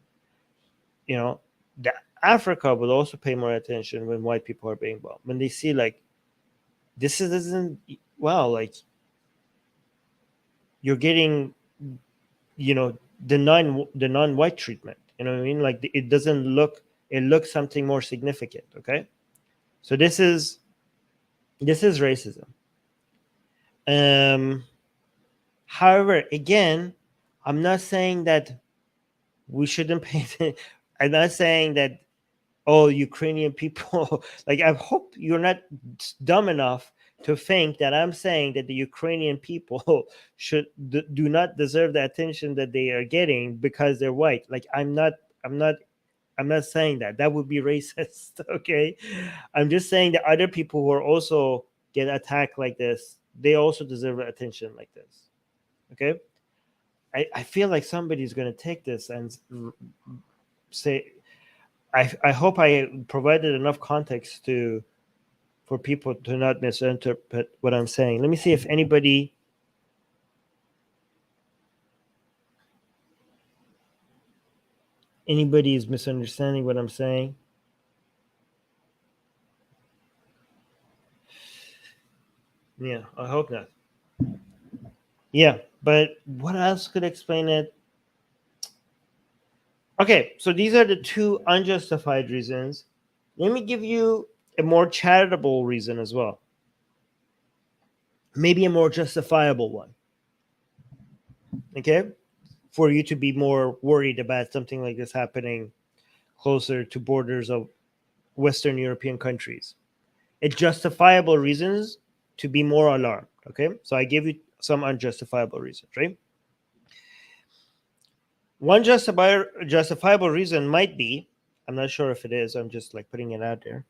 You know, the Africa will also pay more attention when white people are being bombed. When they see like isn't well, like you're getting, the non-white treatment. You know what I mean? Like it doesn't look, it looks something more significant. Okay, so this is racism. However, again, I'm not saying that we shouldn't pay attention. I'm not saying that, oh, Ukrainian people, like I hope you're not dumb enough to think that I'm saying that the Ukrainian people do not deserve the attention that they are getting because they're white. Like I'm not saying that. That would be racist. Okay. I'm just saying that other people who are also get attacked like this, they also deserve attention like this. Okay. I feel like somebody's going to take this and say, I hope I provided enough context for people to not misinterpret what I'm saying. Let me see if anybody is misunderstanding what I'm saying. Yeah, I hope not. Yeah, but what else could explain it? Okay, so these are the two unjustified reasons. Let me give you a more charitable reason as well. Maybe a more justifiable one. Okay? For you to be more worried about something like this happening closer to borders of Western European countries. It's justifiable reasons to be more alarmed. Okay? So I give you some unjustifiable reasons, right? One justifiable reason might be, I'm not sure if it is, I'm just like putting it out there,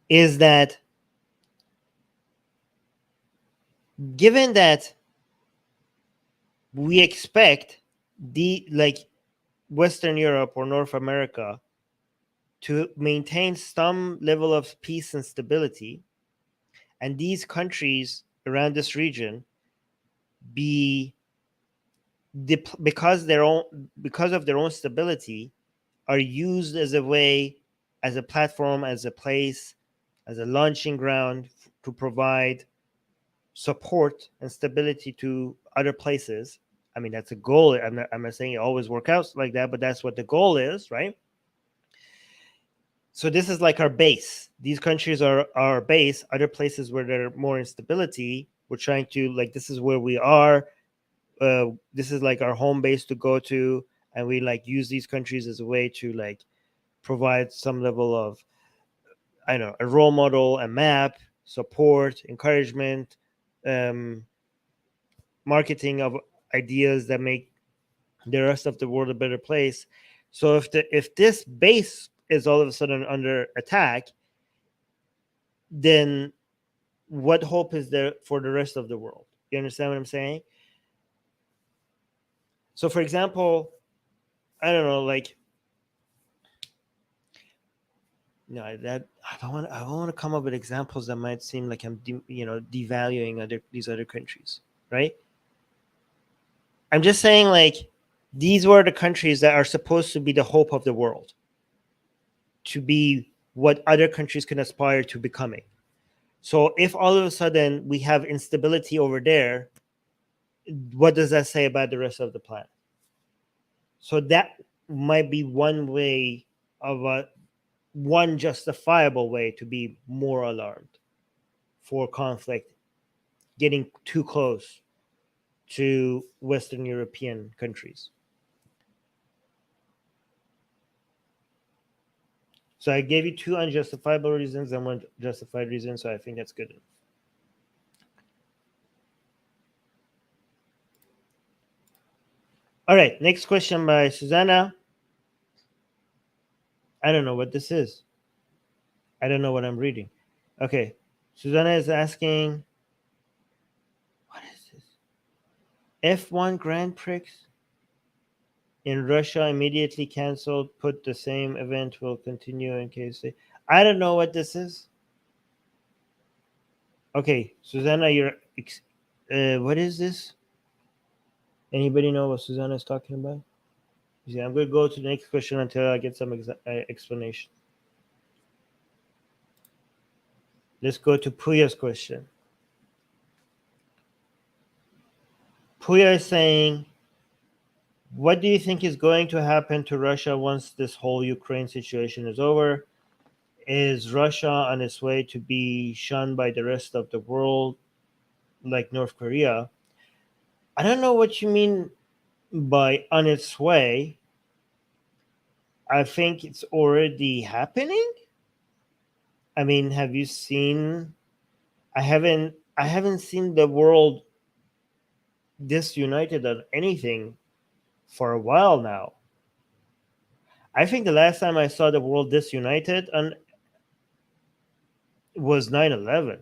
is that given that we expect Western Europe or North America to maintain some level of peace and stability, and these countries around this region be because of their own stability are used as a way, as a platform, as a place, as a launching ground to provide support and stability to other places. I mean, that's a goal. I'm not saying it always works out like that, but that's what the goal is, right? So this is like our base. These countries are our base. Other places where there are more instability, we're trying to, like, this is where we are. This is like our home base to go to, and we like use these countries as a way to like provide some level of, I don't know, a role model, a map, support, encouragement, marketing of ideas that make the rest of the world a better place. So if this base is all of a sudden under attack, then what hope is there for the rest of the world? You understand what I'm saying? So, for example, I don't know, like, no, that I don't want to come up with examples that might seem like I'm, devaluing these other countries, right? I'm just saying, like, these were the countries that are supposed to be the hope of the world, to be what other countries can aspire to becoming. So if all of a sudden we have instability over there, what does that say about the rest of the planet? So that might be one way of one justifiable way to be more alarmed for conflict getting too close to Western European countries. So I gave you two unjustifiable reasons and one justified reason, so I think that's good. All right, next question by Susanna. I don't know what this is. I don't know what I'm reading. Okay, Susanna is asking, what is this? F1 Grand Prix in Russia immediately canceled. Put the same event will continue in case they. I don't know what this is. Okay, Susanna, what is this? Anybody know what Susanna is talking about? Yeah, I'm going to go to the next question until I get some explanation. Let's go to Puya's question. Puya is saying, what do you think is going to happen to Russia once this whole Ukraine situation is over? Is Russia on its way to be shunned by the rest of the world like North Korea? I don't know what you mean by on its way. I think it's already happening. I mean, have you seen? I haven't seen the world disunited on anything for a while now. I think the last time I saw the world disunited on was 9/11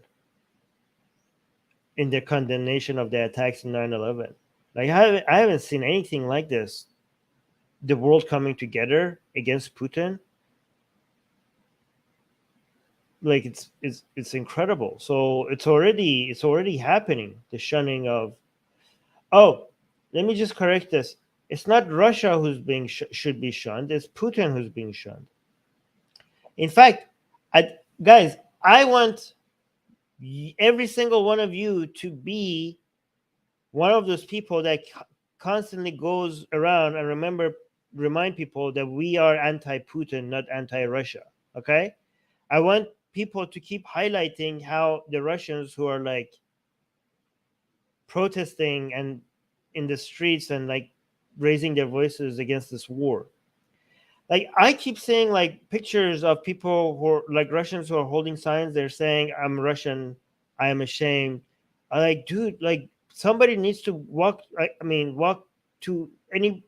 in their condemnation of the attacks in 9/11. Like I haven't seen anything like this. The world coming together against Putin. Like it's incredible. So it's already happening. The shunning of. Oh, let me just correct this. It's not Russia who's being should be shunned. It's Putin who's being shunned. In fact, guys, I want every single one of you to be one of those people that constantly goes around and remind people that we are anti-Putin, not anti-Russia. Okay, I want people to keep highlighting how the Russians who are like protesting and in the streets and like raising their voices against this war. Like I keep seeing like pictures of people who are like Russians who are holding signs. They're saying, "I'm Russian. I am ashamed." I like, dude, like somebody needs to walk. I mean, walk to any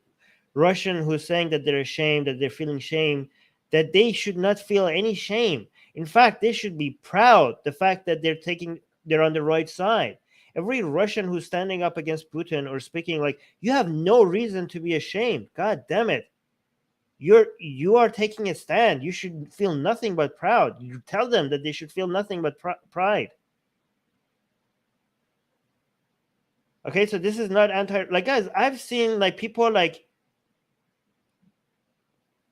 Russian who's saying that they're ashamed, that they're feeling shame, that they should not feel any shame. In fact, they should be proud the fact that they're on the right side. Every Russian who's standing up against Putin or speaking like, you have no reason to be ashamed. God damn it. You are taking a stand. You should feel nothing but proud. You tell them that they should feel nothing but pride. Okay, so this is not anti. Like guys, I've seen like people like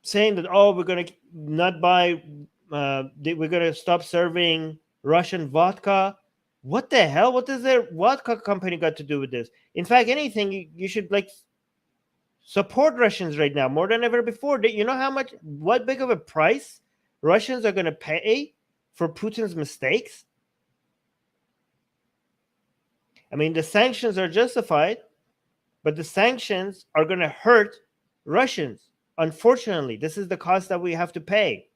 saying that, oh, we're gonna not buy, we're gonna stop serving Russian vodka. What the hell? What does their vodka company got to do with this? In fact, anything you should like support Russians right now more than ever before. You know what big of a price Russians are gonna pay for Putin's mistakes? I mean, the sanctions are justified, but the sanctions are gonna hurt Russians. Unfortunately, this is the cost that we have to pay.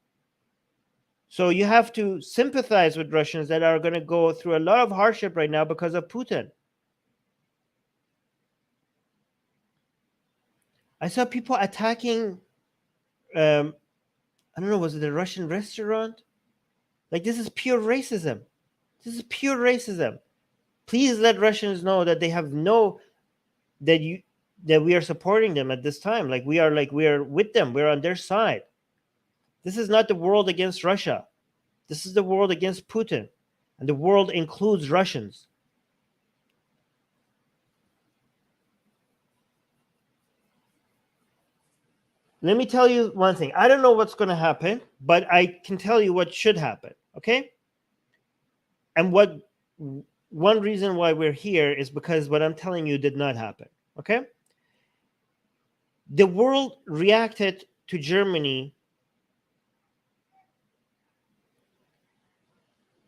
So you have to sympathize with Russians that are going to go through a lot of hardship right now because of Putin. I saw people attacking, I don't know, was it a Russian restaurant? Like, this is pure racism. This is pure racism. Please let Russians know that they have that we are supporting them at this time. Like we are with them. We're on their side. This is not the world against Russia. This is the world against Putin. And the world includes Russians. Let me tell you one thing. I don't know what's going to happen, but I can tell you what should happen. Okay. And one reason why we're here is because what I'm telling you did not happen. Okay. The world reacted to Germany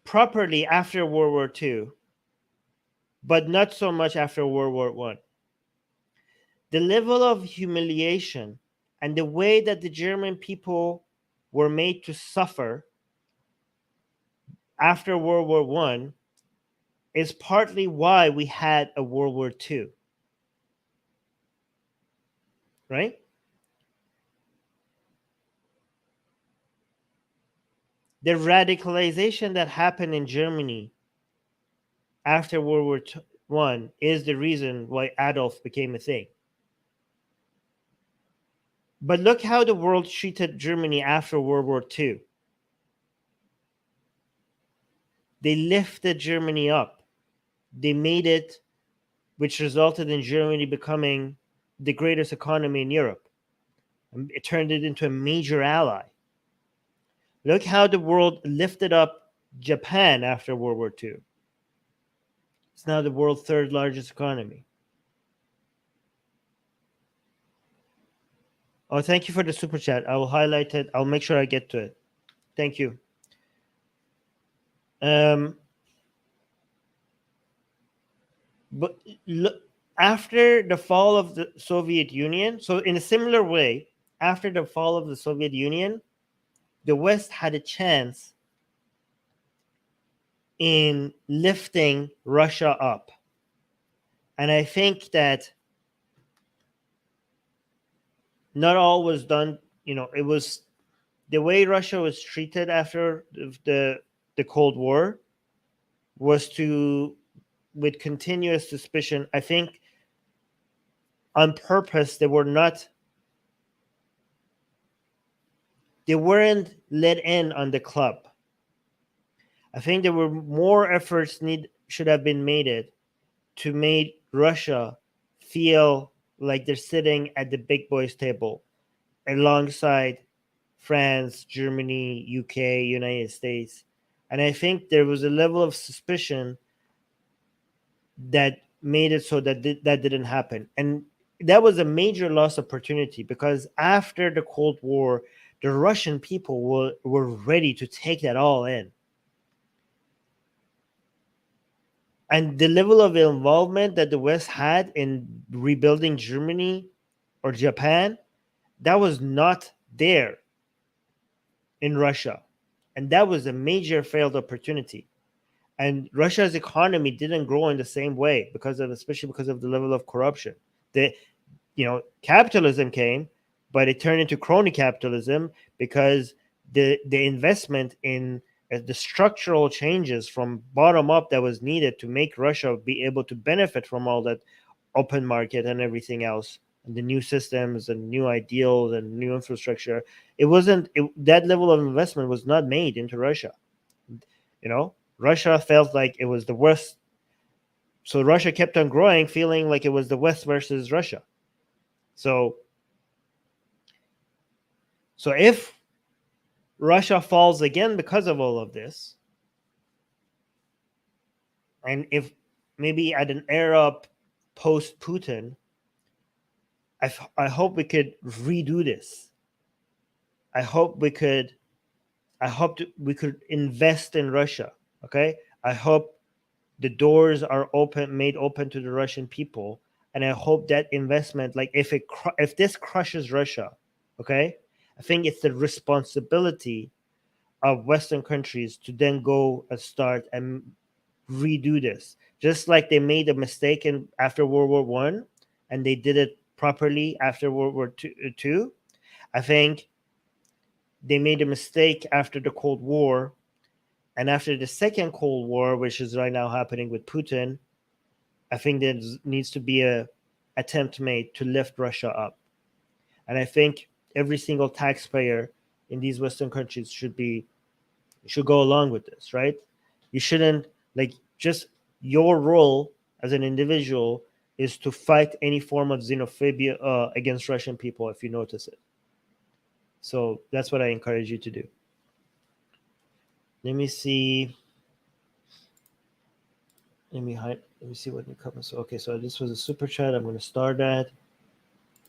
properly after World War II, but not so much after World War I. The level of humiliation and the way that the German people were made to suffer after World War I is partly why we had a World War II. right? The radicalization that happened in Germany after World War One is the reason why Adolf became a thing. But look how the world treated Germany after World War II. They lifted Germany up. They made it, which resulted in Germany becoming the greatest economy in Europe. It turned it into a major ally. Look how the world lifted up Japan after World War II. It's now the world's third largest economy. Oh, thank you for the super chat. I will highlight it. I'll make sure I get to it. Thank you. But look, after the fall of the Soviet Union, so in a similar way, after the fall of the Soviet Union, the West had a chance in lifting Russia up. And I think that not all was done, it was the way Russia was treated after the Cold War was with continuous suspicion. I think on purpose they weren't let in on the club. I think there were more efforts should have been made to make Russia feel like they're sitting at the big boys table alongside France, Germany, UK, United States. And I think there was a level of suspicion that made it so that that didn't happen. And that was a major lost opportunity, because after the Cold War, the Russian people were ready to take that all in. And the level of involvement that the West had in rebuilding Germany or Japan, that was not there in Russia. And that was a major failed opportunity. And Russia's economy didn't grow in the same way especially because of the level of corruption. Capitalism came, but it turned into crony capitalism because the investment in the structural changes from bottom up that was needed to make Russia be able to benefit from all that open market and everything else, and the new systems and new ideals and new infrastructure. That level of investment was not made into Russia. Russia felt like it was the West. So Russia kept on growing, feeling like it was the West versus Russia. So if Russia falls again because of all of this, and if maybe at an era post Putin, I hope we could redo this. I hope we could invest in Russia. Okay, I hope the doors are made open to the Russian people, and I hope that investment, like if this crushes Russia, okay, I think it's the responsibility of Western countries to then go and start and redo this, just like they made a mistake after World War One, and they did it properly after World War Two. I think they made a mistake after the Cold War, and after the second Cold War, which is right now happening with Putin. I think there needs to be a attempt made to lift Russia up, and I think every single taxpayer in these Western countries should go along with this, right? You shouldn't, just your role as an individual is to fight any form of xenophobia against Russian people if you notice it. So that's what I encourage you to do. Let me see. Let me see what new comments. Okay, so this was a super chat. I'm going to start that.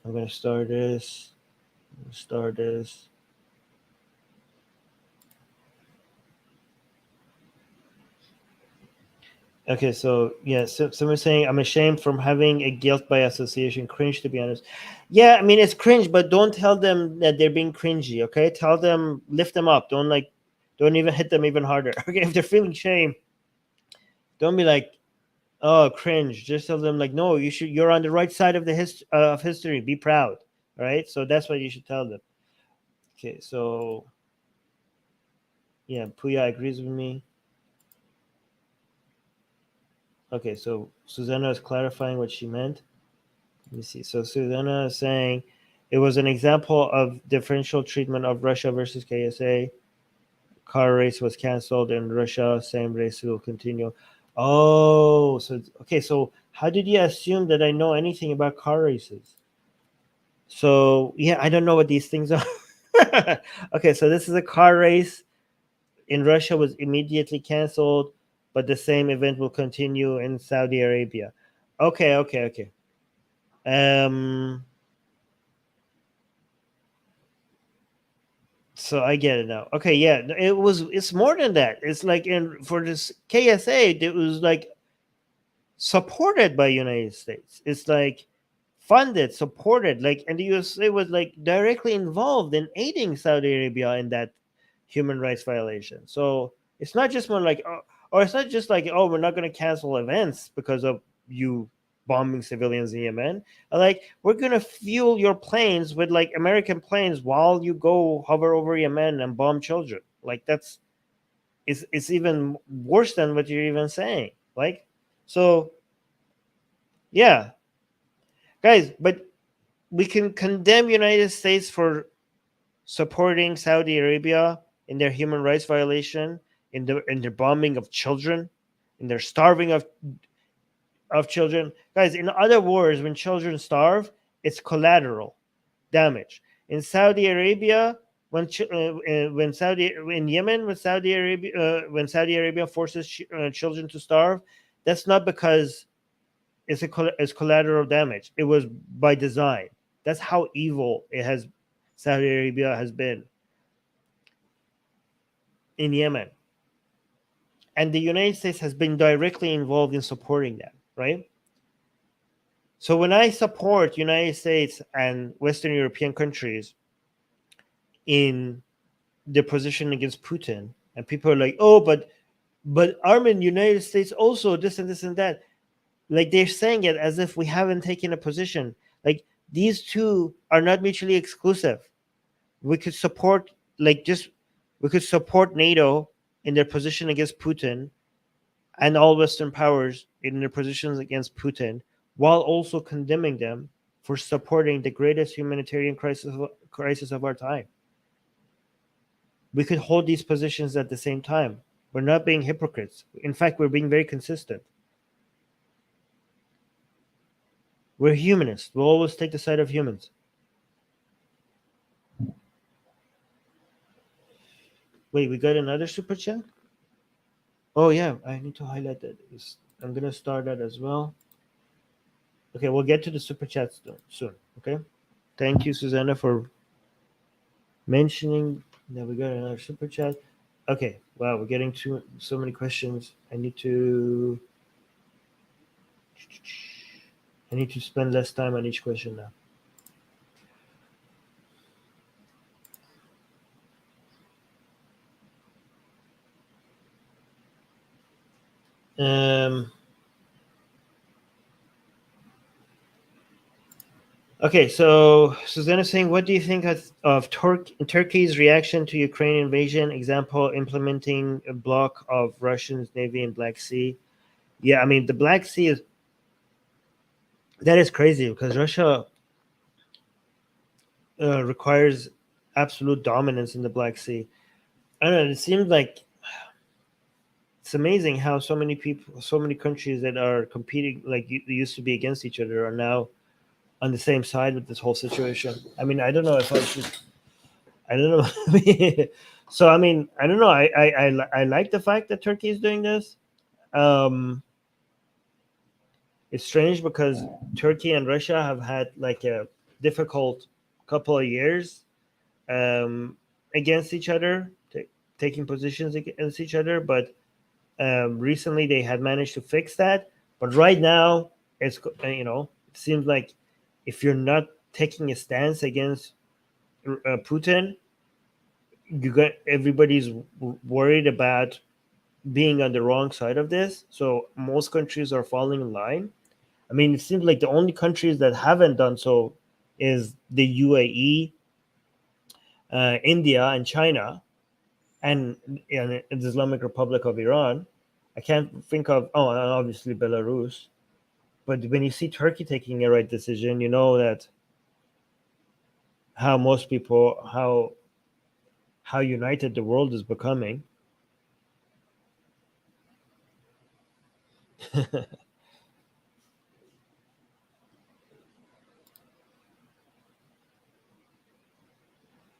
I'm going to start this. Okay, so yeah, so someone's saying, I'm ashamed from having a guilt by association. Cringe, to be honest. Yeah, I mean, it's cringe, but don't tell them that they're being cringy, okay? Tell them, lift them up. Don't even hit them even harder. Okay, if they're feeling shame, don't be like, oh, cringe. Just tell them, like, no, you're on the right side of the history. Be proud, right? So that's what you should tell them. Okay, so yeah, Puya agrees with me. Okay, so Susanna is clarifying what she meant. Let me see. So Susanna is saying it was an example of differential treatment of Russia versus KSA. Car race was canceled in Russia. Same race will continue. Oh, so okay. So how did you assume that I know anything about car races? So yeah, I don't know what these things are. Okay, so this is a car race in Russia was immediately canceled, but the same event will continue in Saudi Arabia. Okay, okay, okay. Um, so I get it now. Okay, yeah, it's more than that. It's like in for this KSA, it was like supported by United States. It's like funded, supported, like, and the USA was like directly involved in aiding Saudi Arabia in that human rights violation. So it's not just more like, or it's not just like, oh, we're not going to cancel events because of you bombing civilians in Yemen. Like, we're going to fuel your planes with like American planes while you go hover over Yemen and bomb children. Like, it's even worse than what you're even saying. Like, so yeah, guys, but we can condemn United States for supporting Saudi Arabia in their human rights violation, in their bombing of children, in their starving of children. Guys, in other wars, when children starve, it's collateral damage. In Saudi Arabia, when Saudi in Yemen, when Saudi Arabia forces children to starve, that's not because it's collateral damage. It was by design. That's how evil it has. Saudi Arabia has been in Yemen, and the United States has been directly involved in supporting that. Right. So when I support United States and Western European countries in their position against Putin, and people are like, "Oh, but Armin, United States also this and this and that." Like, they're saying it as if we haven't taken a position. Like, these two are not mutually exclusive. We could support like just we could support NATO in their position against Putin and all Western powers in their positions against Putin, while also condemning them for supporting the greatest humanitarian crisis of our time. We could hold these positions at the same time. We're not being hypocrites. In fact, we're being very consistent. We're humanists. We'll always take the side of humans. Wait, we got another super chat? Oh yeah, I need to highlight that. I'm gonna start that as well. Okay, we'll get to the super chats soon. Okay, thank you, Susanna, for mentioning that we got another super chat. Okay, wow, we're getting to so many questions. I need to spend less time on each question now. Okay, so Susanna is saying, what do you think of Turkey's reaction to Ukraine invasion? Example, implementing a block of Russian Navy in Black Sea. Yeah, I mean, the Black Sea that is crazy because Russia requires absolute dominance in the Black Sea. I don't know. It seems like it's amazing how so many people, so many countries that are competing, like used to be against each other, are now on the same side with this whole situation. I mean, I don't know if I should. I don't know. So I mean, I don't know. I like the fact that Turkey is doing this. Um, it's strange because Turkey and Russia have had like a difficult couple of years against each other, taking positions against each other. But recently they had managed to fix that. But right now, it seems like if you're not taking a stance against Putin, you got everybody's worried about being on the wrong side of this. So most countries are falling in line. I mean, it seems like the only countries that haven't done so is the UAE, India, and China, and the Islamic Republic of Iran. I can't think of, oh, and obviously Belarus. But when you see Turkey taking a right decision, you know that how most people, how united the world is becoming.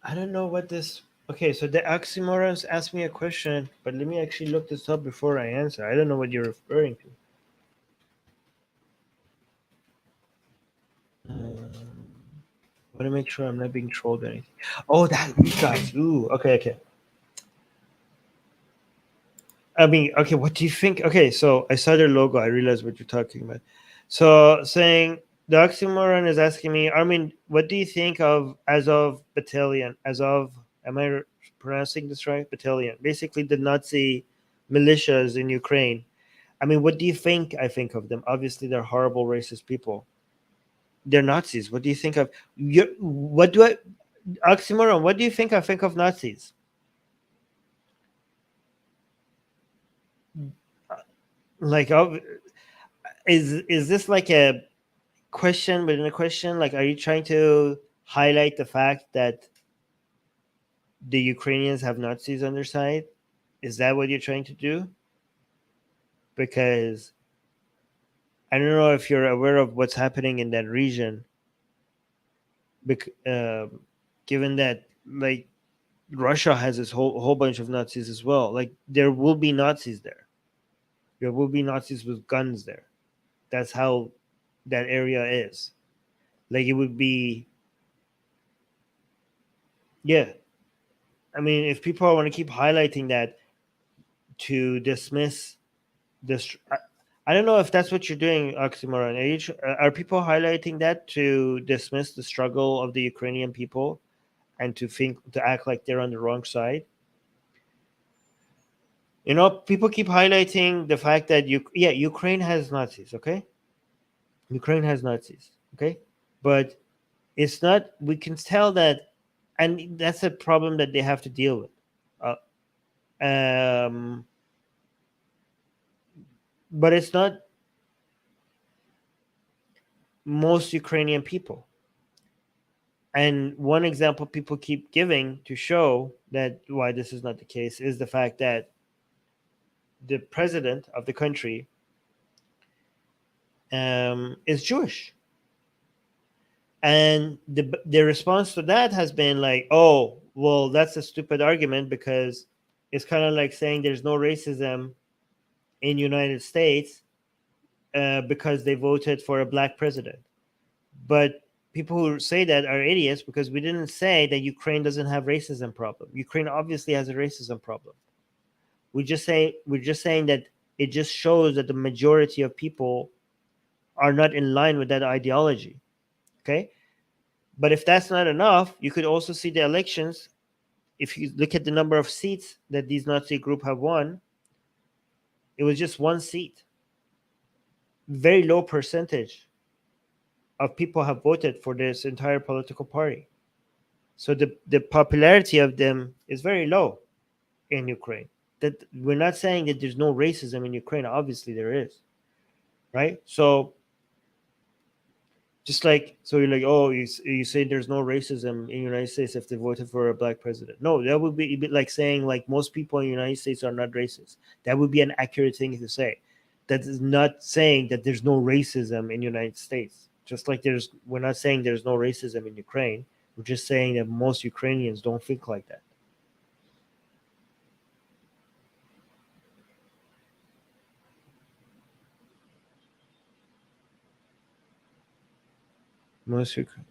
I don't know what this. Okay, so the oxymorons asked me a question, but let me actually look this up before I answer. I don't know what you're referring to. I want to make sure I'm not being trolled or anything. Oh, that you guys. Ooh, okay, okay. I mean, okay, what do you think? Okay, so I saw their logo. I realized what you're talking about. So saying the oxymoron is asking me, Armin, what do you think of Azov Battalion? Azov, am I pronouncing this right? Battalion. Basically, the Nazi militias in Ukraine. I mean, what do you think I think of them? Obviously, they're horrible, racist people. They're Nazis. What do you think of you? What do I, oxymoron? What do you think I think of Nazis? Like, is this like a question within a question? Like, are you trying to highlight the fact that the Ukrainians have Nazis on their side? Is that what you're trying to do? Because I don't know if you're aware of what's happening in that region. Given that, like, Russia has this whole bunch of Nazis as well. Like, there will be Nazis there. There will be Nazis with guns there. That's how that area is. Like, it would be, yeah. I mean, if people want to keep highlighting that to dismiss this, I don't know if that's what you're doing, oxymoron. Are people highlighting that to dismiss the struggle of the Ukrainian people and to act like they're on the wrong side? You know, people keep highlighting the fact that Ukraine has Nazis. Okay, Ukraine has Nazis. Okay, but it's not. We can tell that, and that's a problem that they have to deal with. Um, but it's not most Ukrainian people. And one example people keep giving to show that why this is not the case is the fact that the president of the country is Jewish. And the response to that has been like, oh, well, that's a stupid argument because it's kind of like saying there's no racism in United States because they voted for a black president. But people who say that are idiots because we didn't say that Ukraine doesn't have racism problem. Ukraine obviously has a racism problem. We're just saying that it just shows that the majority of people are not in line with that ideology. Okay? But if that's not enough, you could also see the elections. If you look at the number of seats that these Nazi group have won, it was just one seat. Very low percentage of people have voted for this entire political party. So the popularity of them is very low in Ukraine. That we're not saying that there's no racism in Ukraine. Obviously there is, right? So just like, so you're like, oh, you say there's no racism in the United States if they voted for a black president. No, that would be a bit like saying like most people in the United States are not racist. That would be an accurate thing to say. That is not saying that there's no racism in the United States. Just like we're not saying there's no racism in Ukraine. We're just saying that most Ukrainians don't think like that.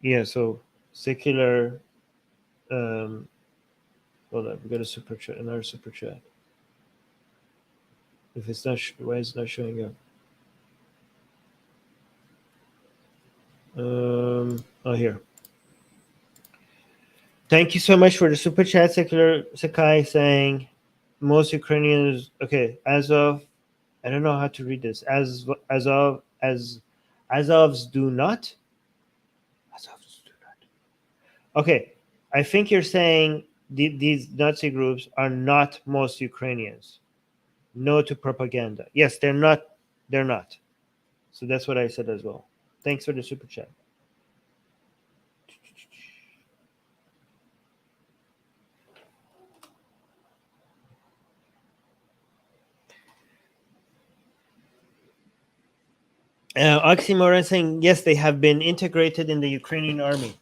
Yeah. So secular. Hold on, we got a super chat, another super chat. If it's not, why is it not showing up? Oh, here. Thank you so much for the super chat, Secular Sakai, saying most Ukrainians. Okay, as of, I don't know how to read this. As Azovs do not. Okay, I think you're saying these Nazi groups are not most Ukrainians. No to propaganda. Yes, they're not. They're not. So that's what I said as well. Thanks for the super chat. Oxymoron saying, yes, they have been integrated in the Ukrainian army.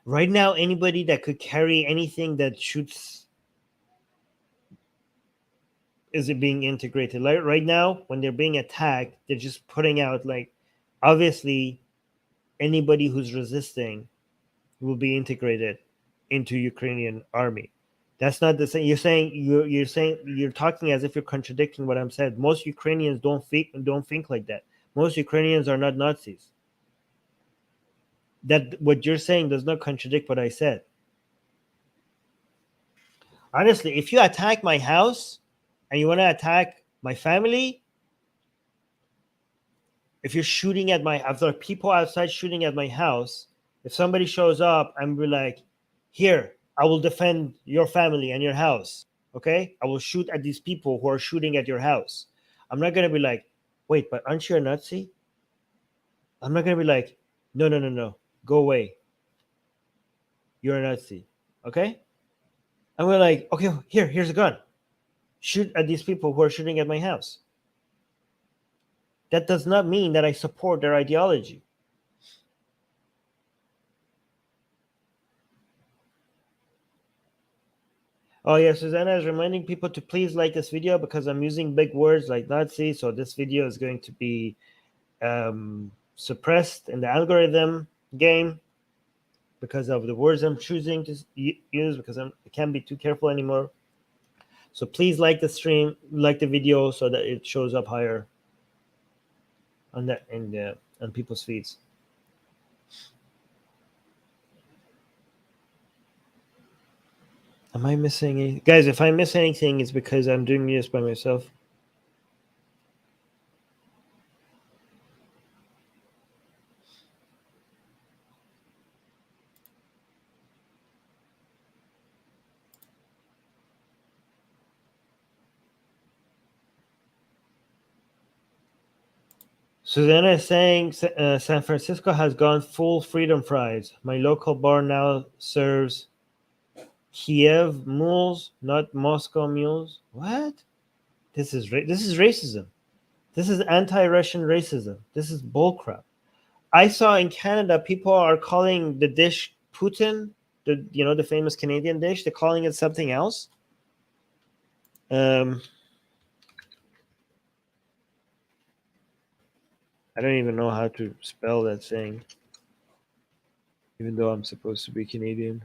Right now, anybody that could carry anything that shoots is it being integrated. Like right now, when they're being attacked, they're just putting out, like, obviously, anybody who's resisting will be integrated into Ukrainian army. That's not the same. You're talking as if you're contradicting what I'm saying. Most Ukrainians don't think like that. Most Ukrainians are not Nazis. That what you're saying does not contradict what I said. Honestly, if you attack my house and you want to attack my family, if you're shooting at if there are people outside shooting at my house, if somebody shows up and be like, here, I will defend your family and your house, okay? I will shoot at these people who are shooting at your house. I'm not going to be like, wait, but aren't you a Nazi? I'm not going to be like, no, go away. You're a Nazi, okay? I'm going to like, okay, here's a gun. Shoot at these people who are shooting at my house. That does not mean that I support their ideology. Oh yeah, Susanna is reminding people to please like this video because I'm using big words like Nazi, so this video is going to be suppressed in the algorithm game because of the words I'm choosing to use, because I can't be too careful anymore. So please like the stream, like the video, so that it shows up higher on on people's feeds. Am I missing anything? Guys, if I miss anything, it's because I'm doing this by myself. Susanna is saying San Francisco has gone full freedom fries. My local bar now serves Kiev mules, not Moscow mules. What? This is racism. This is anti-Russian racism. This is bullcrap. I saw in Canada people are calling the dish Putin, the famous Canadian dish. They're calling it something else. I don't even know how to spell that thing, even though I'm supposed to be Canadian.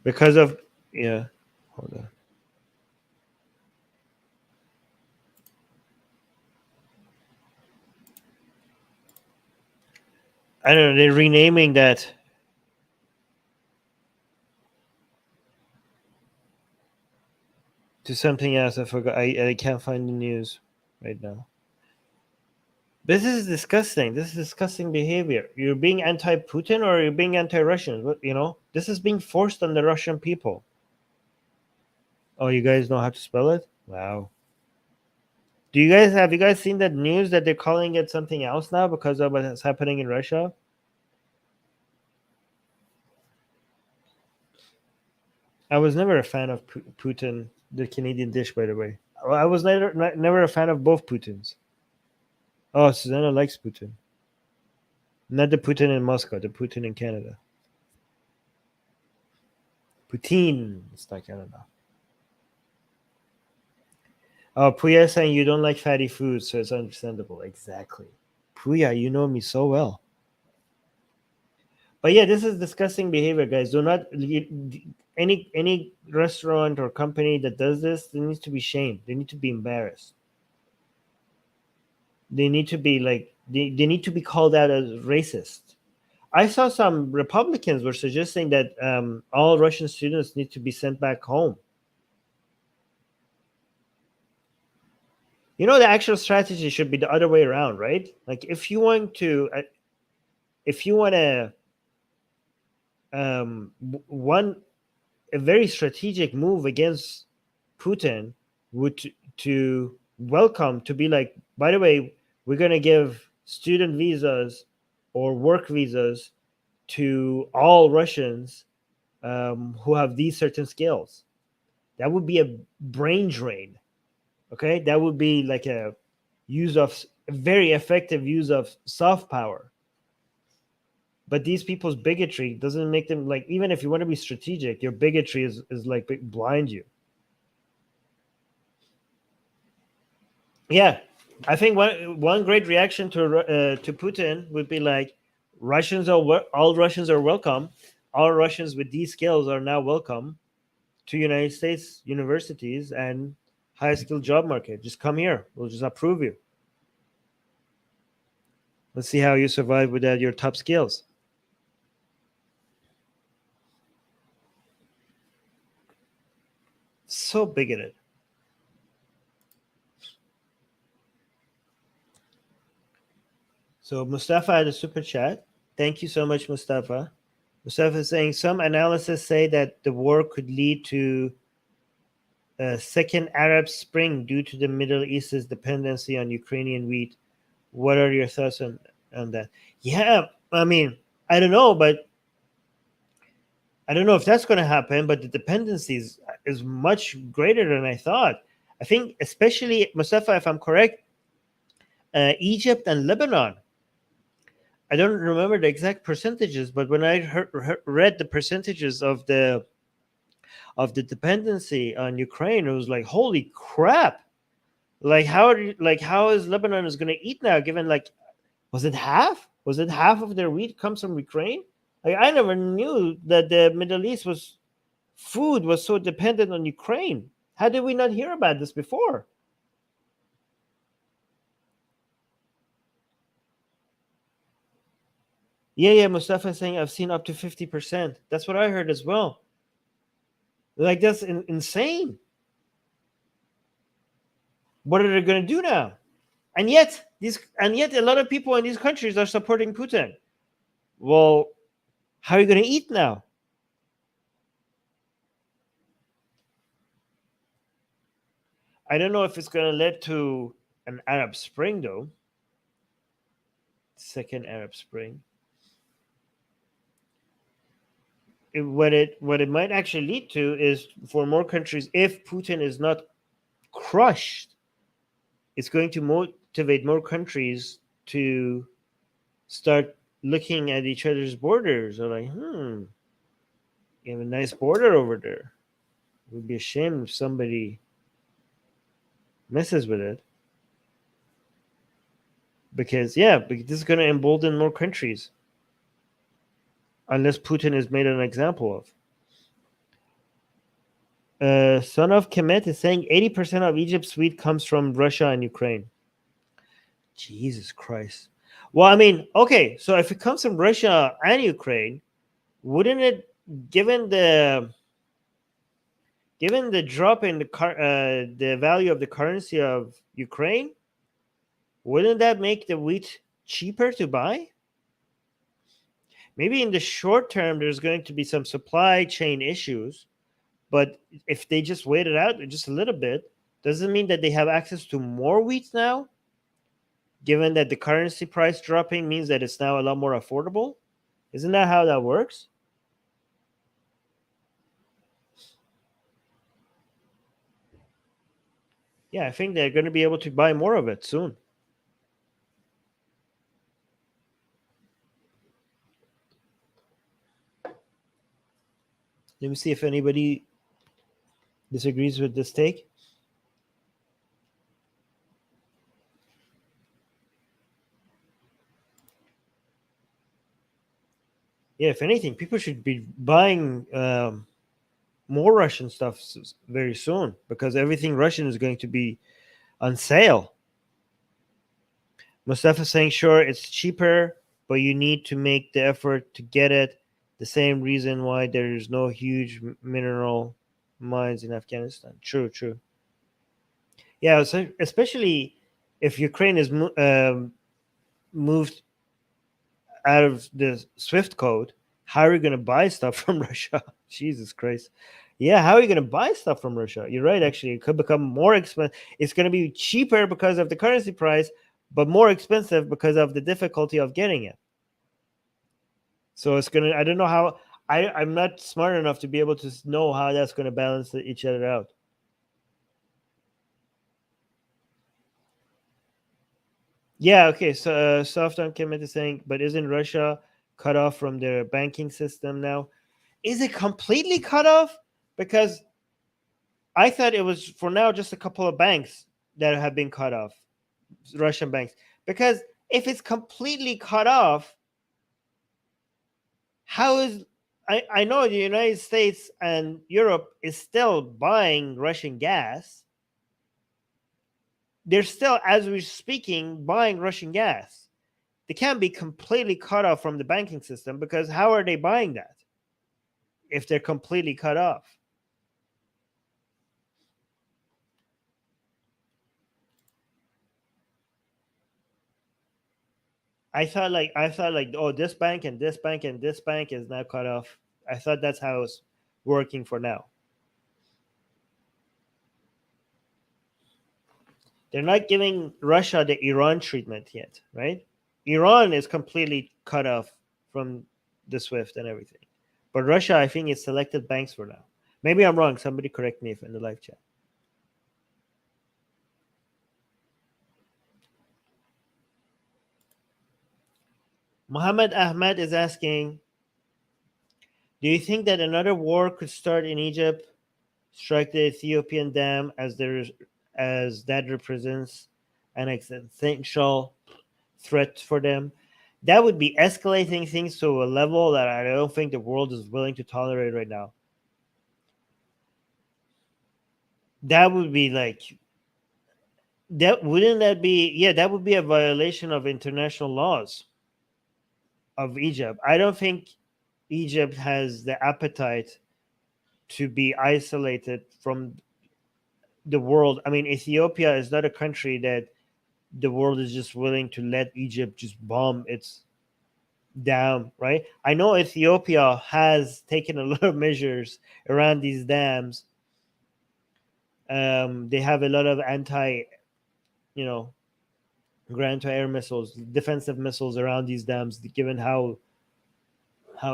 Because of, hold on. I don't know, they're renaming that. To something else. I forgot. I can't find the news right now. This is disgusting. This is disgusting behavior. You're being anti-Putin or you're being anti-Russian. This is being forced on the Russian people. Oh, you guys know how to spell it? Wow. Have you guys seen that news that they're calling it something else now because of what's happening in Russia? I was never a fan of Putin, the Canadian dish, by the way. I was never a fan of both Putins. Oh, Susanna likes Putin. Not the Putin in Moscow, the Putin in Canada. Putin, it's not Canada. Oh, Puya saying you don't like fatty foods, so it's understandable. Exactly. Puya, you know me so well. But yeah, this is disgusting behavior, guys. Do not any restaurant or company that does this, they need to be shamed. They need to be embarrassed. They need to be they need to be called out as racist. I saw some Republicans were suggesting that all Russian students need to be sent back home. You know, the actual strategy should be the other way around, right? Like if you want to one a very strategic move against Putin would to welcome, to be like, by the way, we're going to give student visas or work visas to all Russians who have these certain skills. That would be a brain drain. Okay, that would be like a very effective use of soft power. But these people's bigotry doesn't make them, like, even if you want to be strategic, your bigotry is like blind you. Yeah, I think one great reaction to Putin would be like, all Russians are welcome. All Russians with these skills are now welcome to United States universities and high skilled job market. Just come here. We'll just approve you. Let's see how you survive without your top skills. So bigoted. So Mustafa had a super chat. Thank you so much, Mustafa. Mustafa is saying some analysis say that the war could lead to a second Arab Spring due to the Middle East's dependency on Ukrainian wheat. What are your thoughts on that? Yeah, I mean, I don't know, but I don't know if that's going to happen. But the dependency is much greater than I thought. I think, especially Mustafa, if I'm correct, Egypt and Lebanon. I don't remember the exact percentages, but when I read the percentages of the dependency on Ukraine, it was like, holy crap! Like how is Lebanon is going to eat now? Given, like, was it half? Was it half of their wheat comes from Ukraine? Like, I never knew that the Middle East food was so dependent on Ukraine. How did we not hear about this before? Yeah, Mustafa is saying I've seen up to 50%. That's what I heard as well. Like, that's insane. What are they going to do now? And yet a lot of people in these countries are supporting Putin. Well, how are you going to eat now? I don't know if it's going to lead to an Arab Spring, though. Second Arab Spring. What it might actually lead to is for more countries, if Putin is not crushed, it's going to motivate more countries to start looking at each other's borders. They're like, you have a nice border over there. It would be a shame if somebody messes with it. Because this is going to embolden more countries. Unless Putin is made an example of. Son of Kemet is saying 80% of Egypt's wheat comes from Russia and Ukraine. Jesus Christ. Well, I mean, okay, so if it comes from Russia and Ukraine, wouldn't it, given the drop in the value of the currency of Ukraine, wouldn't that make the wheat cheaper to buy? Maybe in the short term, there's going to be some supply chain issues, but if they just wait it out just a little bit, doesn't mean that they have access to more wheat now, given that the currency price dropping means that it's now a lot more affordable. Isn't that how that works? Yeah, I think they're going to be able to buy more of it soon. Let me see if anybody disagrees with this take. Yeah, if anything, people should be buying more Russian stuff very soon, because everything Russian is going to be on sale. Mustafa saying, sure, it's cheaper, but you need to make the effort to get it. The same reason why there's no huge mineral mines in Afghanistan. True. Yeah, so especially if Ukraine is moved out of the Swift code, how are you going to buy stuff from Russia? Jesus Christ. Yeah, how are you going to buy stuff from Russia? You're right, actually. It could become more expensive. It's going to be cheaper because of the currency price, but more expensive because of the difficulty of getting it. So it's going to, I don't know how, I'm not smart enough to be able to know how that's going to balance each other out. Yeah, okay. So Soft on Kemet is saying, but isn't Russia cut off from their banking system now? Is it completely cut off? Because I thought it was for now just a couple of banks that have been cut off, Russian banks. Because if it's completely cut off, how is I know the United States and Europe is still buying Russian gas. They're still, as we're speaking, buying Russian gas. They can't be completely cut off from the banking system because how are they buying that if they're completely cut off? I thought like oh, this bank and this bank and this bank is now cut off. I thought that's how it's working for now. They're not giving Russia the Iran treatment yet, right? Iran is completely cut off from the SWIFT and everything. But Russia, I think, is selected banks for now. Maybe I'm wrong. Somebody correct me if in the live chat. Muhammad Ahmed is asking, do you think that another war could start in Egypt, strike the Ethiopian dam as that represents an existential threat for them? That would be escalating things to a level that I don't think the world is willing to tolerate right now. That would be like that wouldn't that be yeah, that would be a violation of international laws of Egypt. I don't think Egypt has the appetite to be isolated from the world. I mean, Ethiopia is not a country that the world is just willing to let Egypt just bomb its dam, right? I know Ethiopia has taken a lot of measures around these dams. They have a lot of you know, ground-to-air missiles, defensive missiles around these dams, given how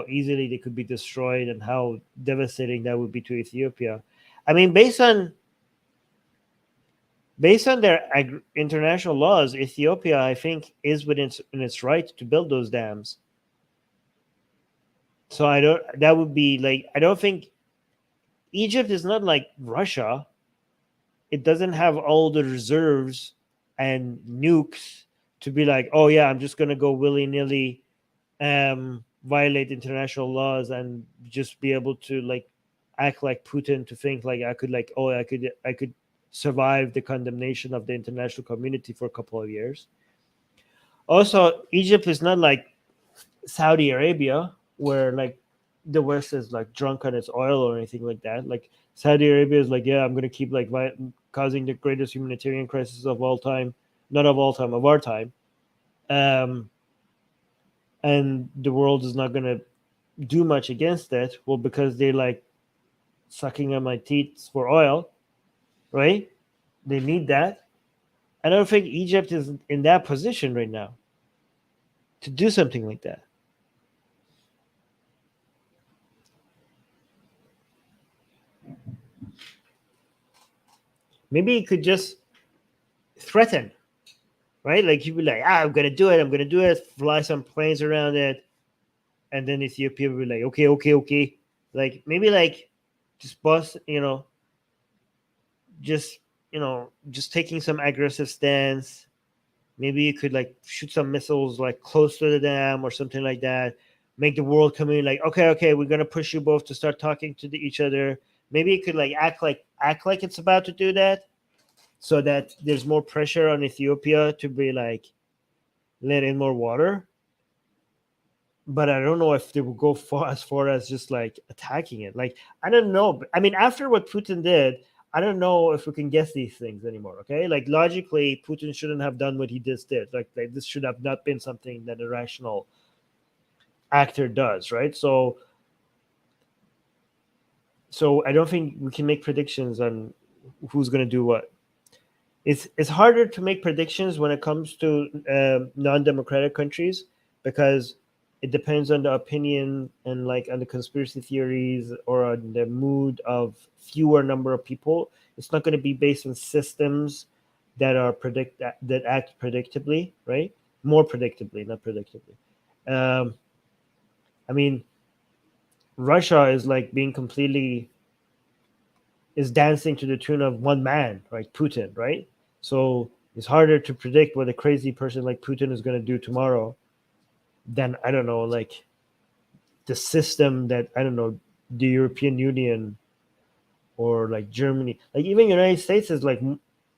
easily they could be destroyed and how devastating that would be to Ethiopia. I mean, based on their international laws, Ethiopia, I think, is within its right to build those dams. So I don't. That would be like I don't think Egypt is not like Russia. It doesn't have all the reserves and nukes to be like, oh yeah, I'm just gonna go willy nilly, violate international laws and just be able to like act like Putin to think like I could survive the condemnation of the international community for a couple of years. Also, Egypt is not like Saudi Arabia, where like the West is like drunk on its oil or anything like that. Like Saudi Arabia is like, yeah, I'm gonna keep like causing the greatest humanitarian crisis of all time, not of all time, of our time, and the world is not gonna do much against it. Well, because they like sucking on my teeth for oil, right? They need that. I don't think Egypt is in that position right now to do something like that. Maybe he could just threaten, right? Like he'd be like, I'm gonna do it, I'm gonna do it, fly some planes around it, and then Ethiopia would be like, okay, okay, okay. Like maybe like just bust, just just taking some aggressive stance. Maybe you could like shoot some missiles like close to the dam or something like that. Make the world come in like, okay, okay, we're gonna push you both to start talking to each other. Maybe you could like act like it's about to do that, so that there's more pressure on Ethiopia to be like let in more water. But I don't know if they will go far as just like attacking it. Like I don't know. I mean, after what Putin did, I don't know if we can guess these things anymore. Okay, like logically, Putin shouldn't have done what he just did. Like this should have not been something that a rational actor does, right? So I don't think we can make predictions on who's going to do what. It's harder to make predictions when it comes to non-democratic countries because it depends on the opinion and like on the conspiracy theories or on the mood of fewer number of people. It's not going to be based on systems that are that act predictably, right? More predictably, not predictably. I mean, Russia is like being completely is dancing to the tune of one man, right? Putin, right? So it's harder to predict what a crazy person like Putin is going to do tomorrow than, I don't know, like the system that, I don't know, the European Union or like Germany, like even United States is like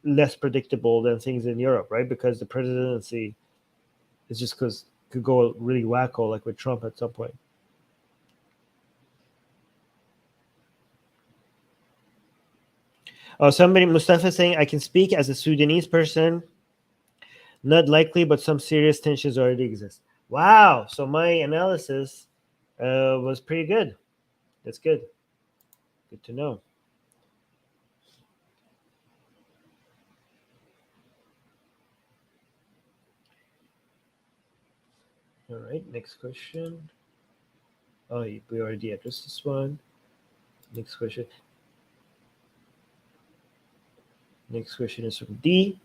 less predictable than things in Europe, right? Because the presidency is just because could go really wacko, like with Trump at some point. Oh, somebody, Mustafa saying, I can speak as a Sudanese person. Not likely, but some serious tensions already exist. Wow. So my analysis was pretty good. That's good. Good to know. All right. Next question. Oh, we already addressed this one. Next question. Next question is from D.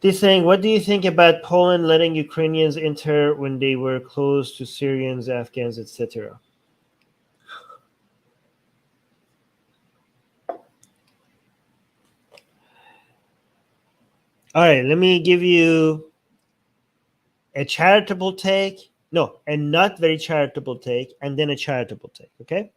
They're saying, what do you think about Poland letting Ukrainians enter when they were close to Syrians, Afghans, etc.? All right, let me give you a charitable take. No, a not very charitable take, and then a charitable take, okay?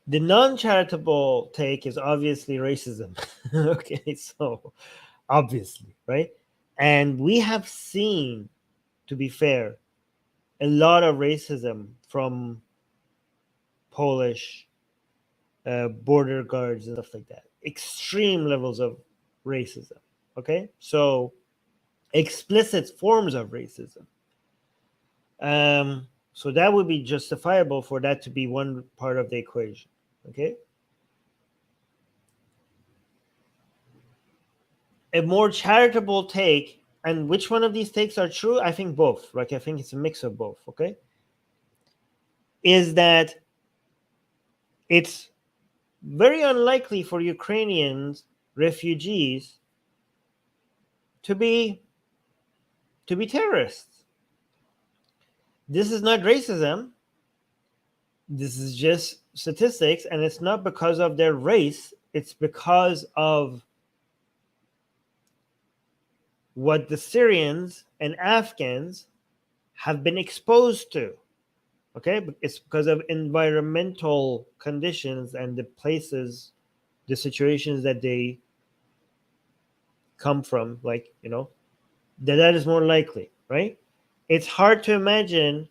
The non-charitable take is obviously racism. Okay, so obviously, right? And we have seen, to be fair, a lot of racism from Polish border guards and stuff like that. Extreme levels of racism. Okay, so explicit forms of racism. So that would be justifiable for that to be one part of the equation. Okay. A more charitable take, and which one of these takes are true? I think both. Like I think it's a mix of both. Okay. Is that it's very unlikely for Ukrainians refugees to be terrorists. This is not racism. This is just statistics, and it's not because of their race. It's because of what the Syrians and Afghans have been exposed to. Okay, it's because of environmental conditions and the places, the situations that they come from, like, you know, that is more likely, right? It's hard to imagine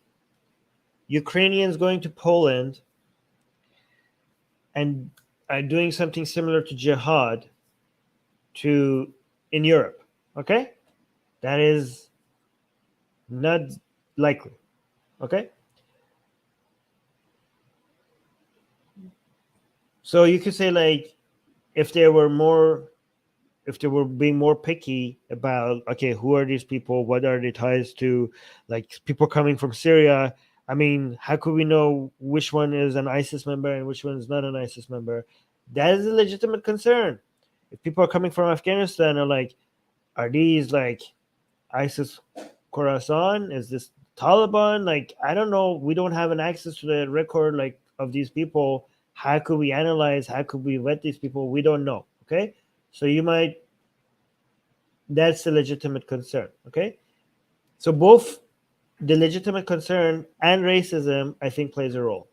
Ukrainians going to Poland and are doing something similar to jihad to in Europe. Okay, that is not likely. Okay, so you could say, like, if they were being more picky about, okay, who are these people, what are their ties to, like people coming from Syria, I mean, how could we know which one is an ISIS member and which one is not an ISIS member? That is a legitimate concern. If people are coming from Afghanistan, are like, are these like ISIS Khorasan? Is this Taliban? Like, I don't know. We don't have an access to the record like of these people. How could we analyze? How could we vet these people? We don't know. Okay, so you might. That's a legitimate concern. Okay, so both the legitimate concern and racism, I think, plays a role.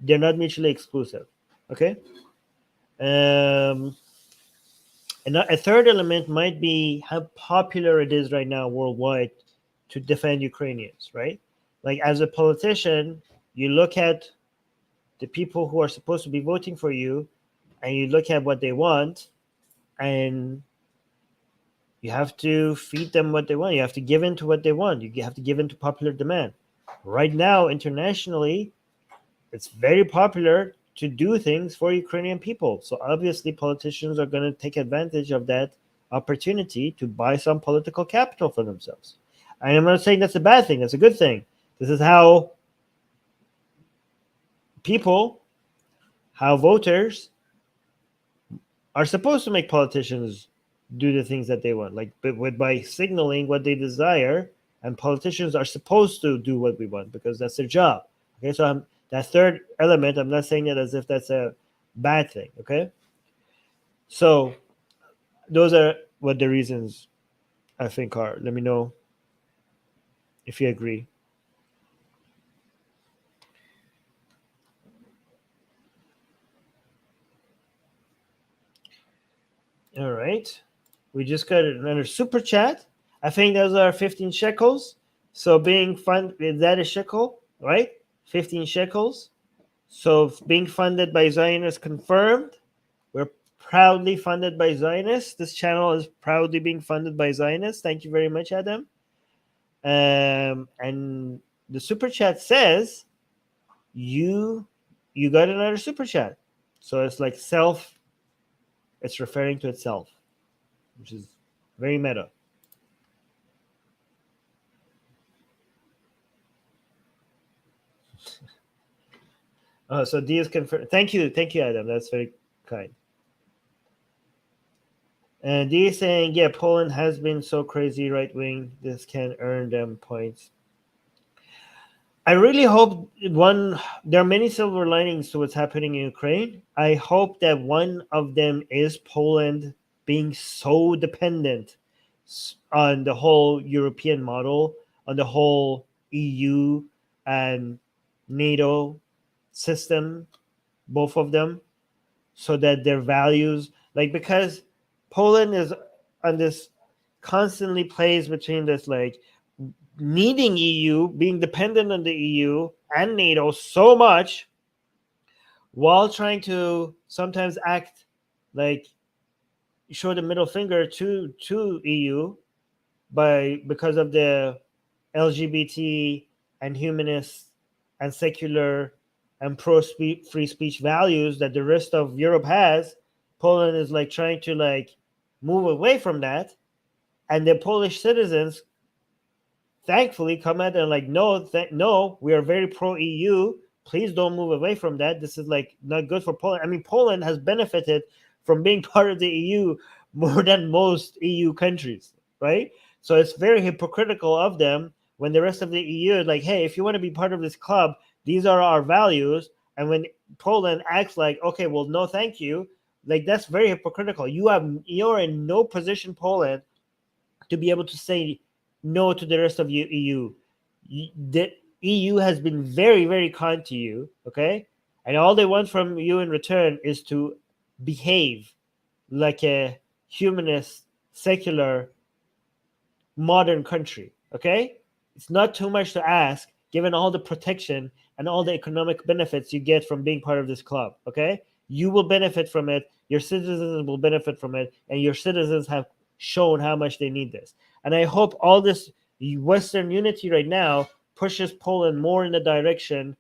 They're not mutually exclusive. Okay. And a third element might be how popular it is right now worldwide to defend Ukrainians, right? Like as a politician, you look at the people who are supposed to be voting for you, and you look at what they want, and you have to feed them what they want. You have to give in to what they want. You have to give in to popular demand. Right now, internationally, it's very popular to do things for Ukrainian people. So obviously, politicians are going to take advantage of that opportunity to buy some political capital for themselves. And I'm not saying that's a bad thing. That's a good thing. This is how people, how voters are supposed to make politicians do the things that they want, like by signaling what they desire. And politicians are supposed to do what we want because that's their job. Okay, so that third element, I'm not saying that as if that's a bad thing. Okay, so those are what the reasons I think are. Let me know if you agree. All right. We just got another super chat. I think those are 15 shekels. So being funded, is that a shekel, right? 15 shekels. So being funded by Zionists confirmed. We're proudly funded by Zionists. This channel is proudly being funded by Zionists. Thank you very much, Adam. And the super chat says you got another super chat. So it's like it's referring to itself, which is very meta. So D is confirmed. Thank you, Adam. That's very kind. And D is saying, yeah, Poland has been so crazy right wing. This can earn them points. I really hope there are many silver linings to what's happening in Ukraine. I hope that one of them is Poland being so dependent on the whole European model, on the whole EU and NATO system, both of them, so that their values, like, because Poland is on this constantly plays between this, like, needing EU, being dependent on the EU and NATO so much, while trying to sometimes act like show the middle finger to EU because of the LGBT and humanist and secular and free speech values that the rest of Europe has. Poland is like trying to like move away from that, and the Polish citizens thankfully come out and like, no, we are very pro EU. Please don't move away from that. This is like not good for Poland. I mean, Poland has benefited from being part of the EU more than most EU countries, right? So it's very hypocritical of them when the rest of the EU is like, hey, if you want to be part of this club, these are our values. And when Poland acts like, okay, well, no, thank you, like that's very hypocritical. You're in no position, Poland, to be able to say no to the rest of EU. The EU has been very, very kind to you, okay? And all they want from you in return is to behave like a humanist, secular, modern country, okay? It's not too much to ask, given all the protection and all the economic benefits you get from being part of this club, okay? You will benefit from it, your citizens will benefit from it, and your citizens have shown how much they need this. And I hope all this Western unity right now pushes Poland more in the direction,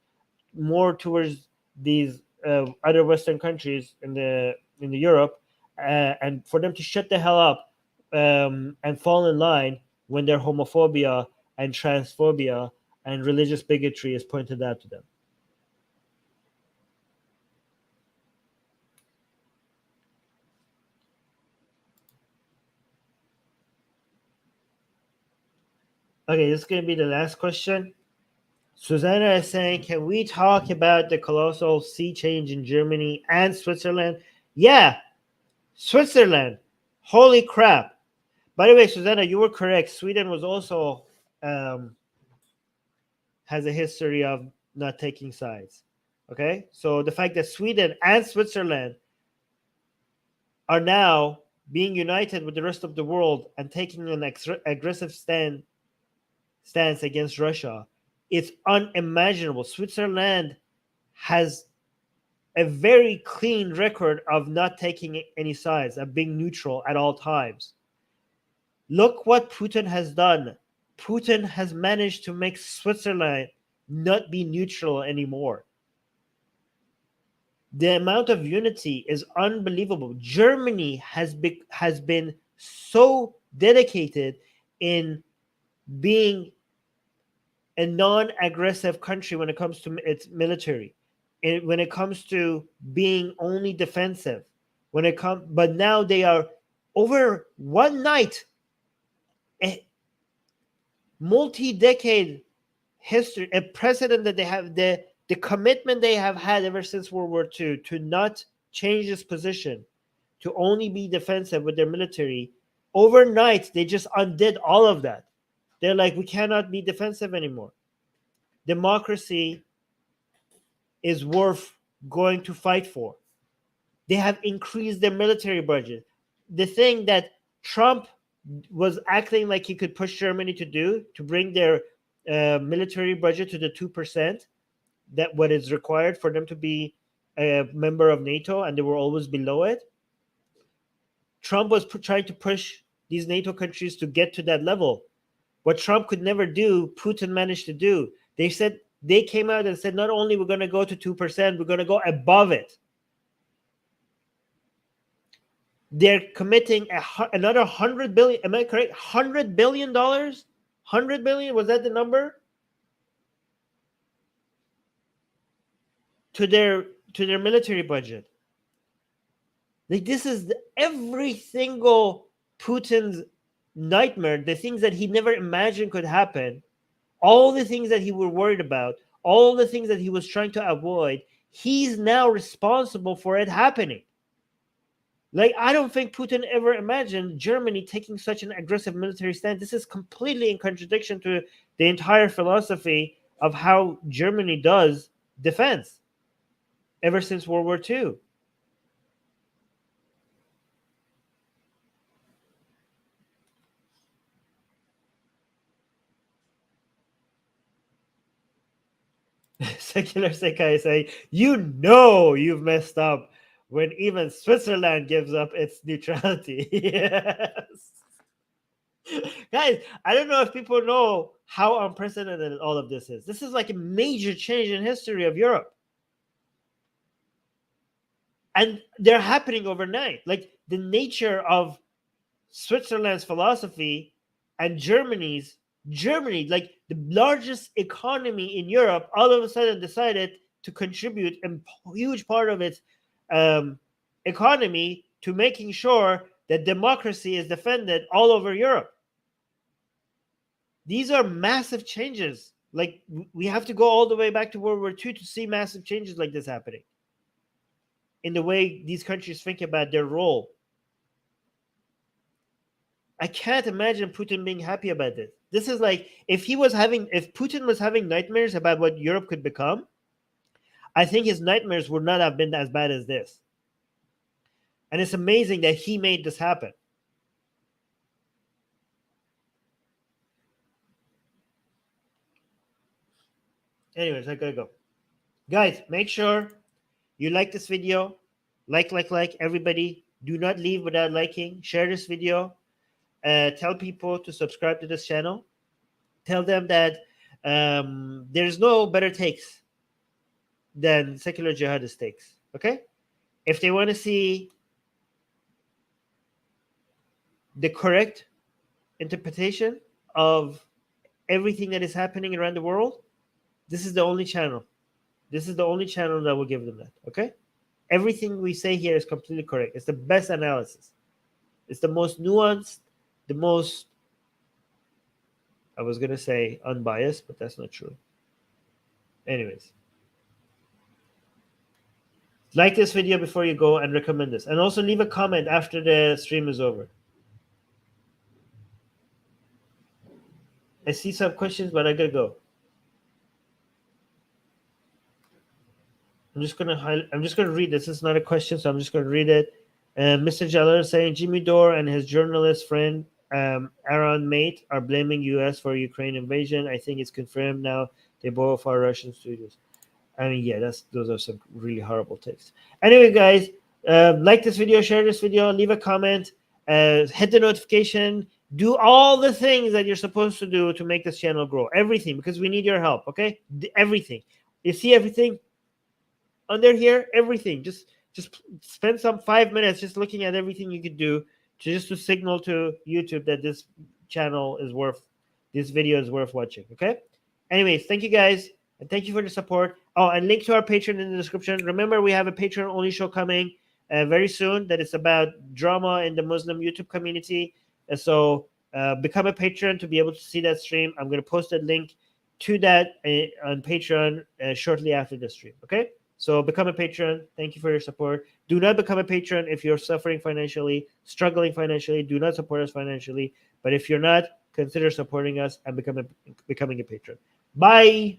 more towards these other Western countries in the Europe, and for them to shut the hell up and fall in line when their homophobia and transphobia and religious bigotry is pointed out to them. Okay, this is going to be the last question. Susanna is saying, can we talk about the colossal sea change in Germany and Switzerland? Yeah, Switzerland. Holy crap. By the way, Susanna, you were correct. Sweden was also has a history of not taking sides. Okay? So the fact that Sweden and Switzerland are now being united with the rest of the world and taking an aggressive stance against Russia, it's unimaginable. Switzerland has a very clean record of not taking any sides, of being neutral at all times. Look what Putin has done. Putin has managed to make Switzerland not be neutral anymore. The amount of unity is unbelievable. Germany has been so dedicated in being a non-aggressive country when it comes to its military, when it comes to being only defensive, but now they are over one night, a multi-decade history, a precedent that they have, the commitment they have had ever since World War II to not change this position, to only be defensive with their military. Overnight, they just undid all of that. They're like, we cannot be defensive anymore. Democracy is worth going to fight for. They have increased their military budget. The thing that Trump was acting like he could push Germany to do, to bring their military budget to the 2%, that what is required for them to be a member of NATO, and they were always below it. Trump was trying to push these NATO countries to get to that level. What Trump could never do, Putin managed to do. They came out and said, not only we're going to go to 2%, we're going to go above it. They're committing another $100 billion. Am I correct? $100 billion? $100 billion? Was that the number? To their military budget. Like, this is every single Putin's nightmare, the things that he never imagined could happen, all the things that he was worried about, all the things that he was trying to avoid, he's now responsible for it happening. Like, I don't think Putin ever imagined Germany taking such an aggressive military stand. This is completely in contradiction to the entire philosophy of how Germany does defense ever since World War II. Secular Sekai say, you've messed up when even Switzerland gives up its neutrality. Yes. Guys, I don't know if people know how unprecedented all of this is. This is like a major change in history of Europe. And they're happening overnight. Like, the nature of Switzerland's philosophy and Germany, like the largest economy in Europe, all of a sudden decided to contribute a huge part of its economy to making sure that democracy is defended all over Europe. These are massive changes. Like, we have to go all the way back to World War II to see massive changes like this happening in the way these countries think about their role. I can't imagine Putin being happy about this. This is like, if Putin was having nightmares about what Europe could become, I think his nightmares would not have been as bad as this. And it's amazing that he made this happen. Anyways, I gotta go. Guys, make sure you like this video. Like. Everybody, do not leave without liking. Share this video. Tell people to subscribe to this channel. Tell them that there's no better takes than Secular Jihadist takes. Okay? If they want to see the correct interpretation of everything that is happening around the world, this is the only channel. This is the only channel that will give them that. Okay? Everything we say here is completely correct. It's the best analysis. It's the most nuanced, the most, I was going to say unbiased, but that's not true. Anyways. Like this video before you go and recommend this. And also leave a comment after the stream is over. I see some questions, but I gotta go. I'm just gonna read this. It's not a question, so I'm just gonna read it. Mr. Jalal saying Jimmy Dore and his journalist friend Aaron Mate are blaming U.S. for Ukraine invasion. I think it's confirmed now they both are Russian studios. I mean, yeah, those are some really horrible takes. Anyway, guys, like this video, share this video, leave a comment, hit the notification, do all the things that you're supposed to do to make this channel grow. Everything, because we need your help. Okay, everything. You see everything under here, everything. Just spend some 5 minutes just looking at everything you could do to signal to YouTube that this video is worth watching. Okay. Anyways, thank you guys, and thank you for the support. Oh, and link to our Patreon in the description. Remember, we have a Patreon only show coming very soon that is about drama in the Muslim YouTube community. And so become a patron to be able to see that stream. I'm going to post a link to that on Patreon shortly after the stream. Okay. So become a patron. Thank you for your support. Do not become a patron if you're suffering financially, struggling financially. Do not support us financially. But if you're not, consider supporting us and becoming a patron. Bye.